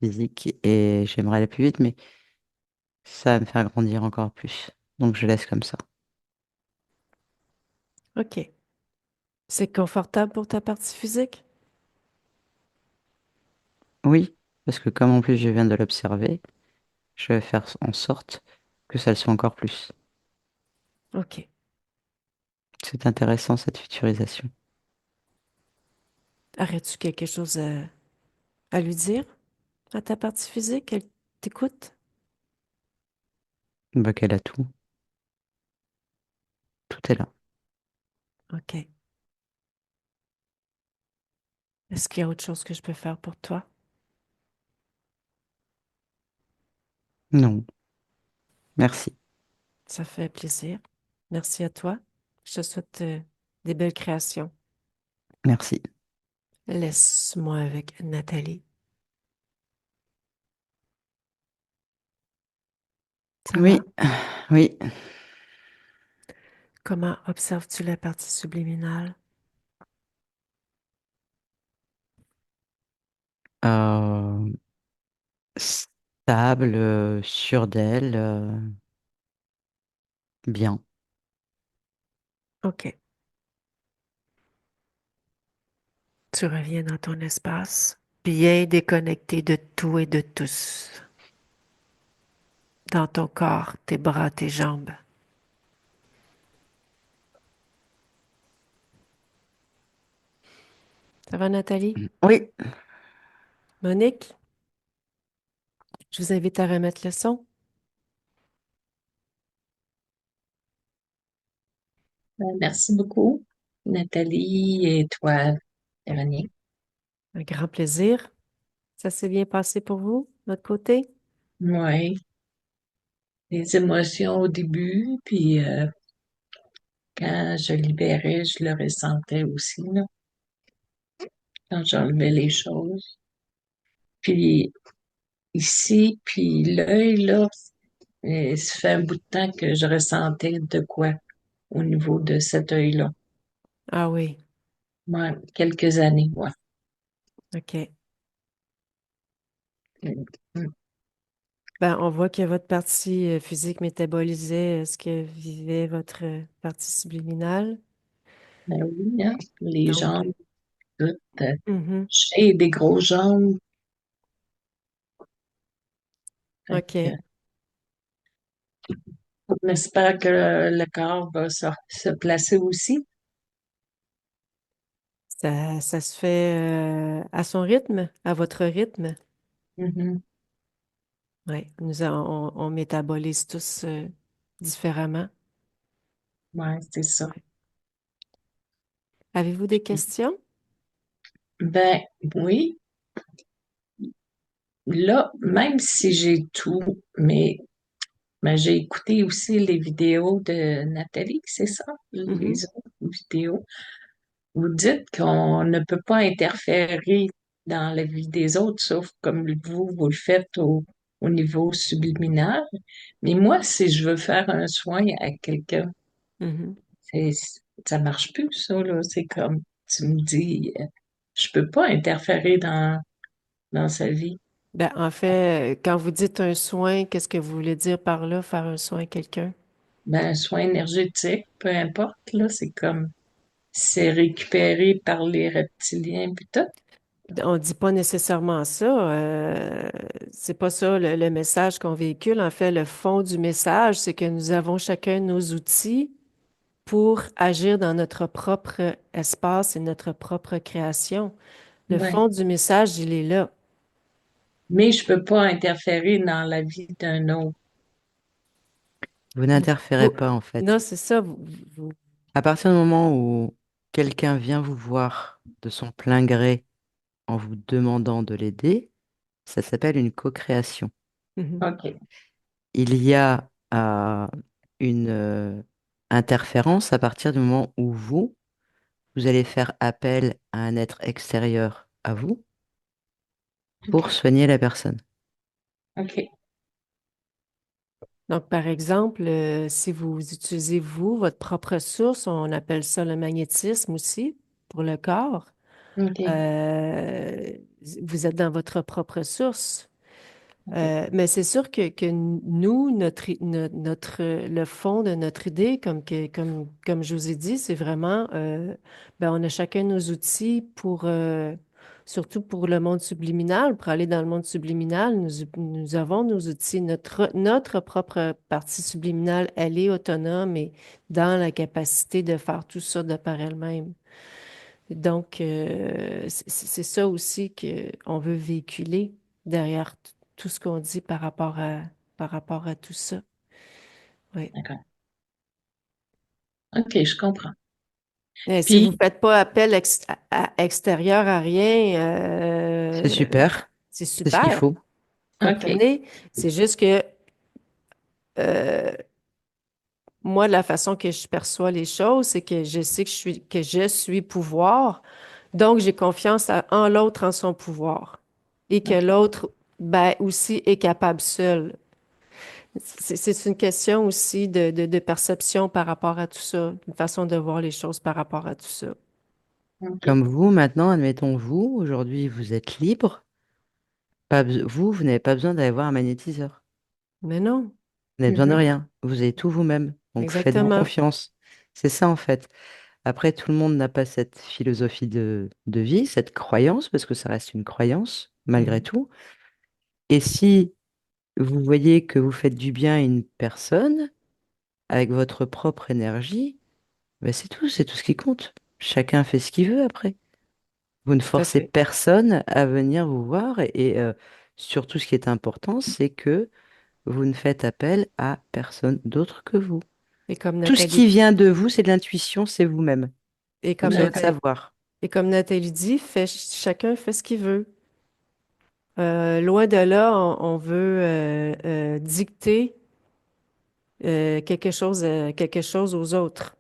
C: physique et j'aimerais aller plus vite, mais ça va me faire grandir encore plus. Donc, je laisse comme ça.
A: OK. C'est confortable pour ta partie physique?
C: Oui, parce que comme en plus je viens de l'observer, je vais faire en sorte que ça le soit encore plus.
A: OK.
C: C'est intéressant cette futurisation.
A: Aurais-tu quelque chose à lui dire à ta partie physique? Elle t'écoute?
C: Bah, qu'elle a tout. Tout est là.
A: OK. Est-ce qu'il y a autre chose que je peux faire pour toi?
C: Non, merci.
A: Ça fait plaisir. Merci à toi. Je te souhaite des belles créations.
C: Merci.
A: Laisse-moi avec Nathalie. Ça va?
C: Oui, oui.
A: Comment observes-tu la partie subliminale?
C: Euh, Stable, sûre d'elle, bien.
A: OK. Tu reviens dans ton espace, bien déconnecté de tout et de tous. Dans ton corps, tes bras, tes jambes. Ça va, Nathalie?
C: Oui,
A: Monique, je vous invite à remettre le son.
B: Merci beaucoup, Nathalie et toi, Véronique.
A: Un grand plaisir. Ça s'est bien passé pour vous, de votre côté?
B: Oui, les émotions au début, puis quand je libérais, je le ressentais aussi, là, quand j'enlevais les choses. Puis ici, puis l'œil, là, ça fait un bout de temps que je ressentais de quoi au niveau de cet œil-là.
A: Ah oui,
B: Ouais, quelques années, ouais.
A: OK.
B: Mm.
A: Ben, on voit que votre partie physique métabolisait ce que vivait votre partie subliminale.
B: Ben oui, hein, les
A: Donc,
B: jambes, tout.
A: mhm,
B: J'ai des gros jambes. Fait que,
A: OK.
B: on espère que le corps va se placer aussi.
A: Ça se fait à son rythme, à votre rythme.
B: Mhm.
A: Oui, on métabolise tous différemment.
B: Ouais, c'est ça.
A: Ouais. Avez-vous des questions?
B: Ben oui, là, même si j'ai tout, mais ben, j'ai écouté aussi les vidéos de Nathalie, c'est ça?
A: Mhm,
B: Les autres vidéos. Vous dites qu'on ne peut pas interférer dans la vie des autres, sauf comme vous le faites au niveau subliminal. Mais moi, si je veux faire un soin à quelqu'un,
A: mhm.
B: c'est, ça marche plus, ça, là. C'est comme, tu me dis, je peux pas interférer dans sa vie.
A: Ben, en fait, quand vous dites un soin, qu'est-ce que vous voulez dire par là, faire un soin à quelqu'un?
B: Ben, un soin énergétique, peu importe, là, c'est comme, c'est récupéré par les reptiliens, puis tout.
A: On dit pas nécessairement ça. C'est pas ça le message qu'on véhicule. En fait, le fond du message, c'est que nous avons chacun nos outils pour agir dans notre propre espace et notre propre création. Le
B: Ouais.
A: fond du message, il est là.
B: Mais je peux pas interférer dans la vie d'un autre.
C: vous
A: Vous-
C: n'interférez
A: vous-
C: pas en
A: non,
C: fait.
A: c'est ça.
C: À partir du moment où quelqu'un vient vous voir de son plein gré en vous demandant de l'aider, ça s'appelle une co-création.
A: Mhm.
B: OK.
C: Il y a une interférence à partir du moment où vous allez faire appel à un être extérieur à vous pour
B: OK.
C: soigner la personne.
B: OK.
A: Donc, par exemple, si vous utilisez vous, votre propre source, on appelle ça le magnétisme aussi pour le corps.
B: OK.
A: Euh, Vous êtes dans votre propre source.
B: OK.
A: Mais c'est sûr que nous, le fond de notre idée, comme je vous ai dit, c'est vraiment, ben, on a chacun nos outils surtout pour le monde subliminal. Pour aller dans le monde subliminal, nous avons nos outils. Notre propre partie subliminale, elle est autonome et dans la capacité de faire tout ça de par elle-même. Donc, c'est ça aussi qu'on veut véhiculer derrière tout ce qu'on dit par rapport à tout ça. Oui.
B: D'accord. OK, je comprends.
A: Si vous ne
B: Puis,
A: faites pas appel extérieur à rien,
C: C'est super,
A: c'est
C: c'est ce qu'il
A: super.
C: faut.
B: OK.
A: Comprenez? C'est juste que euh, moi, la façon que je perçois les choses, c'est que je sais que je suis pouvoir. Donc, j'ai confiance en l'autre, en son pouvoir. Et que
B: OK.
A: l'autre, ben, aussi est capable seul. C'est une question aussi de perception par rapport à tout ça, une façon de voir les choses par rapport à tout ça.
B: OK.
C: Comme vous, maintenant, admettons vous, aujourd'hui, vous êtes libre. Vous n'avez pas besoin d'aller voir un magnétiseur.
A: Mais non,
C: Vous n'avez besoin de
B: Mhm.
C: rien. Vous avez tout vous-même. Donc faites-vous
A: exactement.
C: confiance. C'est ça en fait. Après, tout le monde n'a pas cette philosophie de vie, cette croyance, parce que ça reste une croyance, malgré
A: Mhm.
C: tout. Et si vous voyez que vous faites du bien à une personne avec votre propre énergie, ben c'est tout ce qui compte. Chacun fait ce qu'il veut après. Vous ne
A: Tout à
C: forcez
A: fait.
C: personne à venir vous voir et surtout ce qui est important, c'est que vous ne faites appel à personne d'autre que vous.
A: Et comme
C: Tout ce
A: Nathalie,
C: qui vient de vous, c'est de l'intuition, c'est vous-même.
A: et
C: Donc
A: comme
C: c'est à vous de
B: D'accord.
A: Nathalie,
C: savoir.
A: et comme Nathalie dit, chacun fait ce qu'il veut. Loin de là, on veut dicter quelque chose aux autres.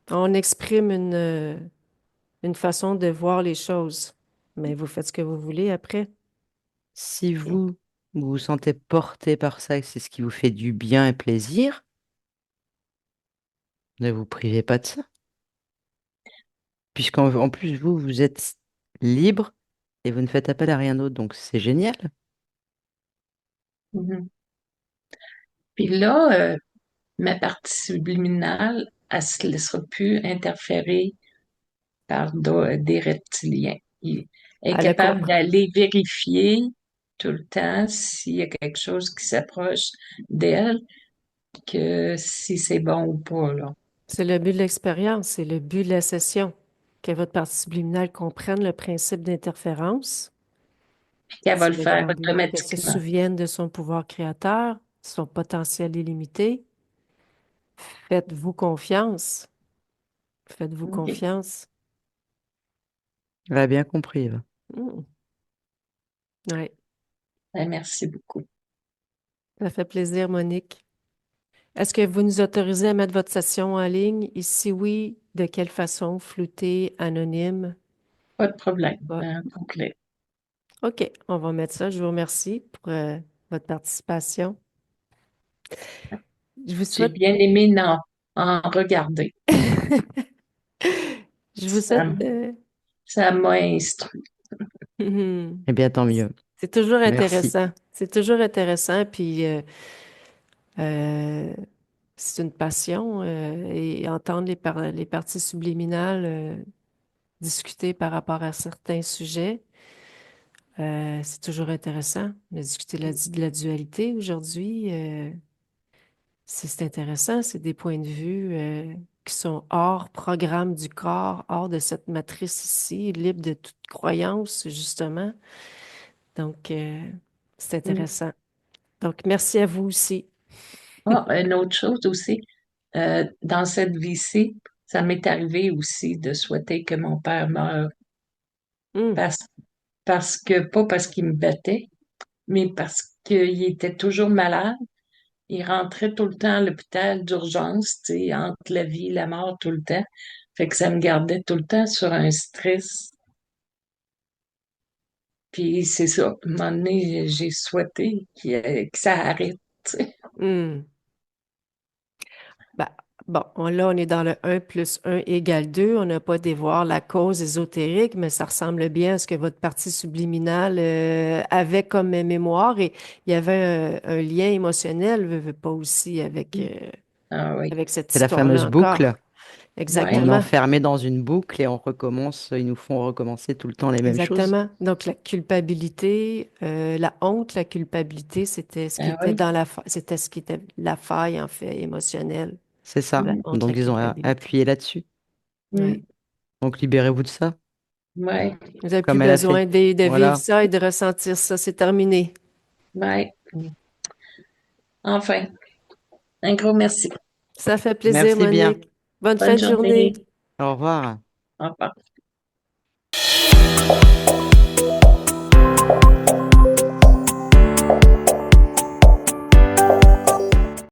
A: On exprime une façon de voir les choses, mais vous faites ce que vous voulez après.
C: Si
B: OK.
C: vous vous sentez porté par ça et que c'est ce qui vous fait du bien et plaisir, ne vous privez pas de ça. En plus, vous êtes libre et vous ne faites appel à rien d'autre. Donc c'est génial.
B: Mhm. Puis là, ma partie subliminale, elle ne se laissera plus interférer par des reptiliens. Il est
A: Elle a
B: capable
A: compris.
B: d'aller vérifier tout le temps s'il y a quelque chose qui s'approche d'elle, que si c'est bon ou pas, là.
A: C'est le but de l'expérience, c'est le but de la session. Que votre partie subliminale comprenne le principe d'interférence.
B: Puis qu'elle va
A: C'est
B: le
A: le
B: faire
A: grand but. Qu'elle se
B: automatiquement.
A: souvienne de son pouvoir créateur, son potentiel illimité. Faites-vous confiance. Faites-vous
B: OK.
A: confiance.
C: Elle a bien compris, Eva.
A: Hmm. Ouais,
B: Ben, merci beaucoup.
A: ça fait plaisir, Monique. Est-ce que vous nous autorisez à mettre votre session en ligne? Et si oui, de quelle façon? Floutée, anonyme?
B: Pas de problème.
A: Ouais.
B: Complet.
A: OK, on va mettre ça. Je vous remercie pour votre participation. Je vous
B: J'ai
A: souhaite,
B: bien aimé en regarder.
A: je vous
B: Ça,
A: souhaite
B: m- ça m'a instruit.
A: Mhm.
C: Eh bien, tant mieux.
A: C'est toujours
C: Merci.
A: intéressant. C'est toujours intéressant, puis euh, c'est une passion et entendre les parties subliminales discuter par rapport à certains sujets, c'est toujours intéressant. On a discuté de la dualité aujourd'hui. C'est intéressant, c'est des points de vue qui sont hors programme du corps, hors de cette matrice ici, libre de toute croyance, justement. Donc, c'est
B: Mm.
A: intéressant. Donc, merci à vous aussi.
B: Ah, une autre chose aussi, dans cette vie-ci, ça m'est arrivé aussi de souhaiter que mon père meure.
A: Hmm.
B: parce, parce que, pas parce qu'il me battait, mais parce qu'il était toujours malade. Il rentrait tout le temps à l'hôpital d'urgence, tu sais, entre la vie et la mort tout le temps. Fait que ça me gardait tout le temps sur un stress. Puis c'est ça, à un moment donné, j'ai souhaité que ça arrête, tu sais.
A: Hmm. Bah, bon, là, on est dans le 1 + 1 = 2. On n'a pas dévoilé la cause ésotérique, mais ça ressemble bien à ce que votre partie subliminale avait comme mémoire. Et il y avait un lien émotionnel, veux pas aussi,
B: Ah oui.
A: avec cette
C: C'est la
A: histoire-là
C: fameuse
A: encore.
C: boucle. On est
B: Ouais,
A: Exactement.
C: enfermé dans une boucle et on recommence, ils nous font recommencer tout le temps les mêmes choses.
A: Exactement. Donc, la culpabilité, la honte, la culpabilité, c'était ce qui
B: ah
A: était
B: oui.
A: c'était ce qui était la faille, en fait, émotionnelle.
C: C'est ça.
A: La
B: Mm,
A: honte, la
C: Donc ils ont
A: culpabilité.
C: appuyé là-dessus.
A: Oui.
B: mm,
C: Donc libérez-vous de ça.
B: ouais,
A: Vous n'avez plus
C: Comme elle a fait.
A: besoin de vivre
C: Voilà.
A: ça et de ressentir ça. C'est terminé.
B: ouais. Enfin, un gros merci.
A: Ça fait plaisir,
C: Merci bien.
A: Monique. Bonne fin
B: Bonne
A: de journée.
B: journée.
C: Au revoir.
B: Au revoir.